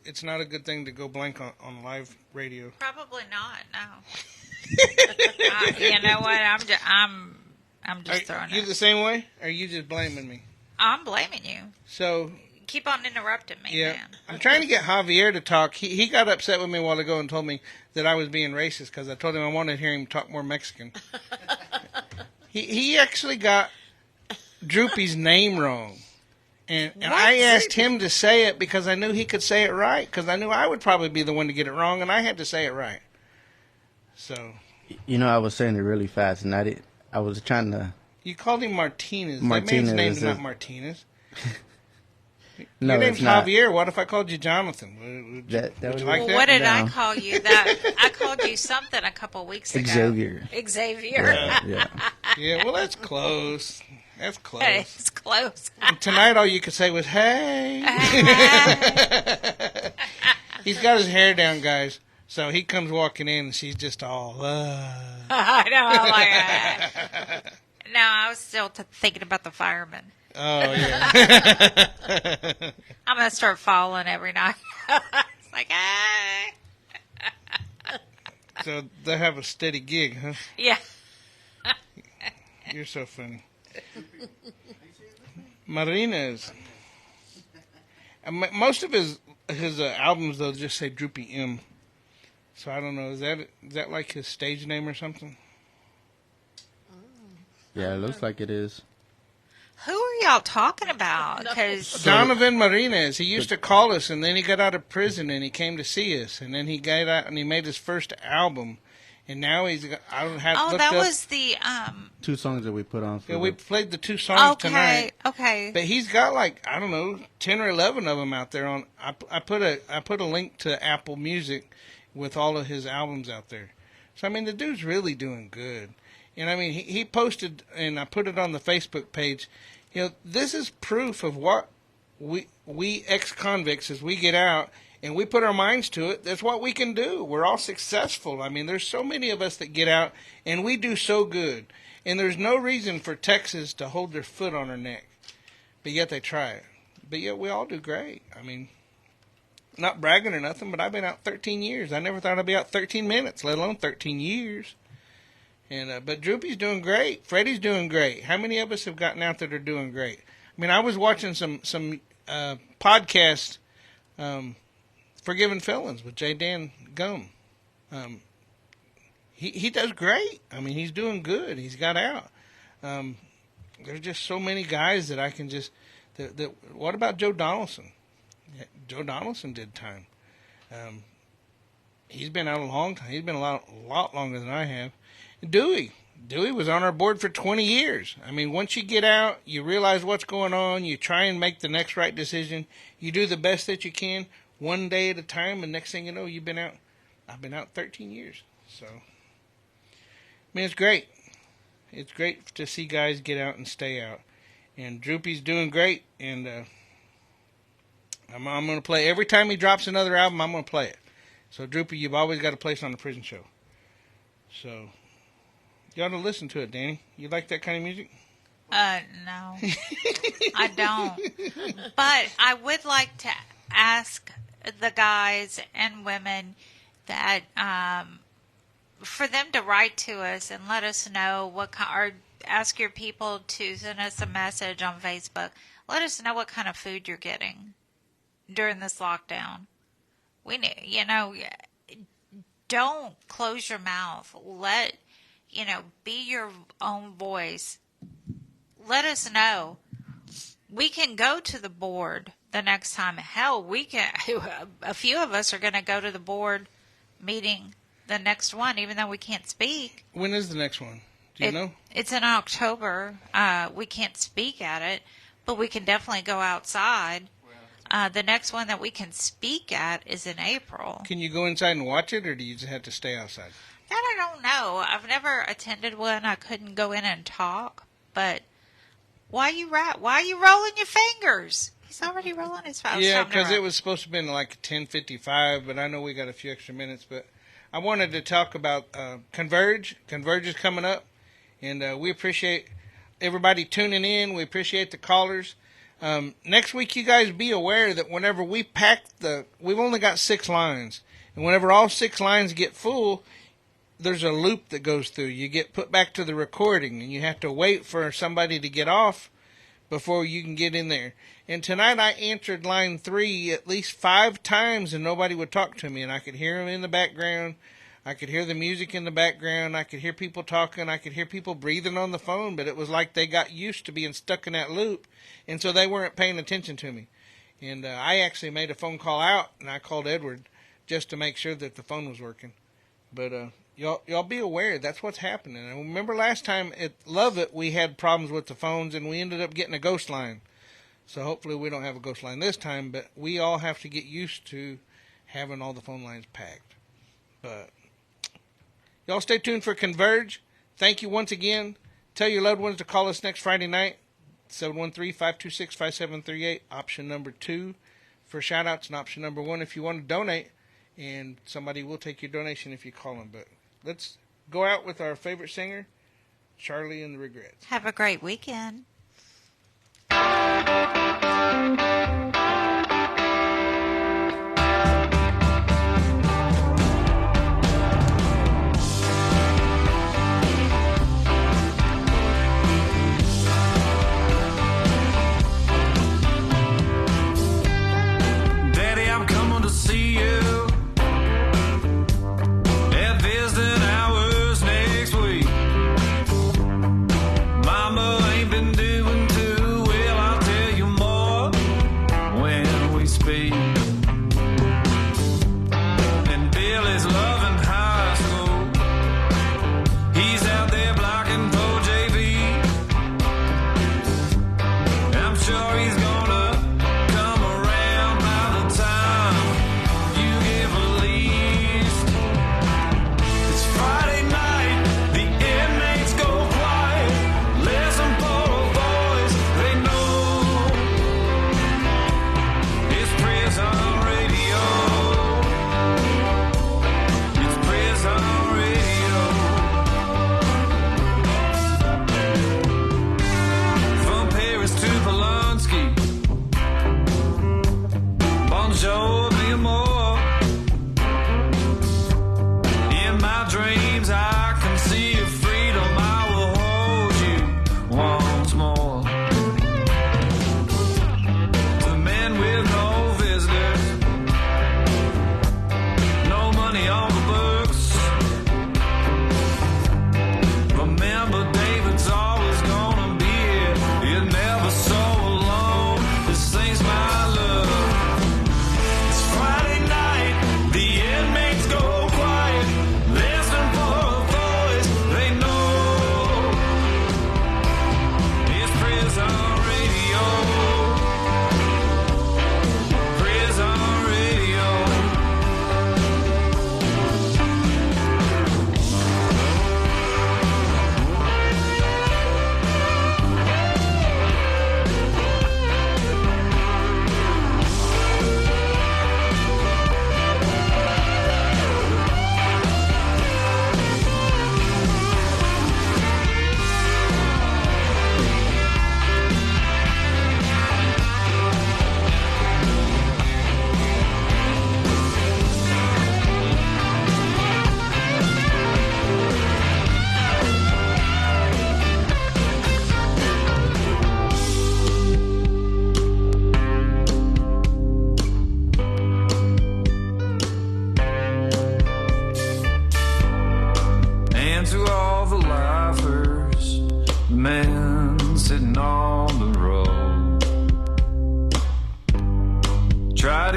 it's not a good thing to go blank on live radio. Probably not. No. You know what? I'm just throwing. You the same way? Or are you just blaming me? I'm blaming you. So keep on interrupting me, man. I'm trying to get Javier to talk. He got upset with me a while ago and told me that I was being racist because I told him I wanted to hear him talk more Mexican. He actually got Droopy's name wrong. And I asked him to say it because I knew he could say it right, because I knew I would probably be the one to get it wrong, and I had to say it right. So, I was saying it really fast, and I was trying to. You called him Martinez. That man's name's not Martinez. No, your name's not. Javier. What if I called you Jonathan? Would you like that? What did I call you? I called you something a couple weeks ago. Xavier. Yeah, well, that's close. That's close. Hey, it's close. And tonight, all you could say was, hey. He's got his hair down, guys. So he comes walking in, and she's just all, I know, I'm like that. No, I was still thinking about the fireman. Oh, yeah. I'm going to start falling every night. It's like, hey. So they have a steady gig, huh? Yeah. You're so funny. Marina's. Most of his albums, though, just say Droopy M. So I don't know. Is that like his stage name or something? Yeah, it looks like it is. Who are y'all talking about? Cause Donovan Martinez. He used to call us, and then he got out of prison, and he came to see us, and then he got out, and he made his first album, and now he's got. I don't have. Oh, that was the 2 songs that we put on. Yeah, we played the 2 songs tonight. Okay. But he's got like 10 or 11 of them out there on. I put a link to Apple Music with all of his albums out there. So I mean, the dude's really doing good. And I mean, he posted, and I put it on the Facebook page. This is proof of what we ex-convicts, as we get out and we put our minds to it, that's what we can do. We're all successful. I mean, there's so many of us that get out, and we do so good. And there's no reason for Texas to hold their foot on our neck. But yet they try it. But yet we all do great. I mean, not bragging or nothing, but I've been out 13 years. I never thought I'd be out 13 minutes, let alone 13 years. And but Droopy's doing great. Freddie's doing great. How many of us have gotten out that are doing great? I mean, I was watching some podcast, Forgiven Felons with J. Dan Gum. He does great. I mean, he's doing good. He's got out. There's just so many guys that What about Joe Donaldson? Joe Donaldson did time. He's been out a long time. He's been a lot longer than I have. Dewey was on our board for 20 years. I mean, once you get out, you realize what's going on. You try and make the next right decision. You do the best that you can, one day at a time, and next thing you know, you've been out. I've been out 13 years. So, I mean, it's great. It's great to see guys get out and stay out. And Droopy's doing great, and I'm going to play. Every time he drops another album, I'm going to play it. So, Droopy, you've always got a place on the prison show. So, you ought to listen to it, Danny. You like that kind of music? No. I don't. But I would like to ask the guys and women that for them to write to us and let us know or ask your people to send us a message on Facebook. Let us know what kind of food you're getting during this lockdown. We need, don't close your mouth. Be your own voice. Let us know. We can go to the board the next time. Hell, a few of us are going to go to the board meeting the next one, even though we can't speak. When is the next one? Do you know? It's in October. We can't speak at it, but we can definitely go outside. The next one that we can speak at is in April. Can you go inside and watch it, or do you just have to stay outside? That I don't know. I've never attended one. I couldn't go in and talk. But why are you rolling your fingers? He's already rolling his fingers. Yeah, because it was supposed to have been like 10:55, but I know we got a few extra minutes. But I wanted to talk about Cnvrge. Cnvrge is coming up, and we appreciate everybody tuning in. We appreciate the callers. Next week, you guys be aware that whenever we pack we've only got 6 lines. And whenever all 6 lines get full, there's a loop that goes through. You get put back to the recording, and you have to wait for somebody to get off before you can get in there. And tonight I answered line 3 at least 5 times, and nobody would talk to me. And I could hear them in the background. I could hear the music in the background. I could hear people talking. I could hear people breathing on the phone, but it was like they got used to being stuck in that loop, and so they weren't paying attention to me. And I actually made a phone call out, and I called Edward just to make sure that the phone was working. But y'all be aware that's what's happening. And remember last time at Lovett we had problems with the phones, and we ended up getting a ghost line. So hopefully we don't have a ghost line this time, but we all have to get used to having all the phone lines packed. But y'all stay tuned for Cnvrge. Thank you once again. Tell your loved ones to call us next Friday night, 713-526-5738, option number 2 for shout-outs, and option number 1 if you want to donate. And somebody will take your donation if you call them. But let's go out with our favorite singer, Charlie and the Regrets. Have a great weekend. Daddy, I'm coming to see you. Mama ain't been doing too well, I'll tell you more.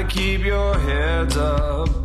to keep your heads up.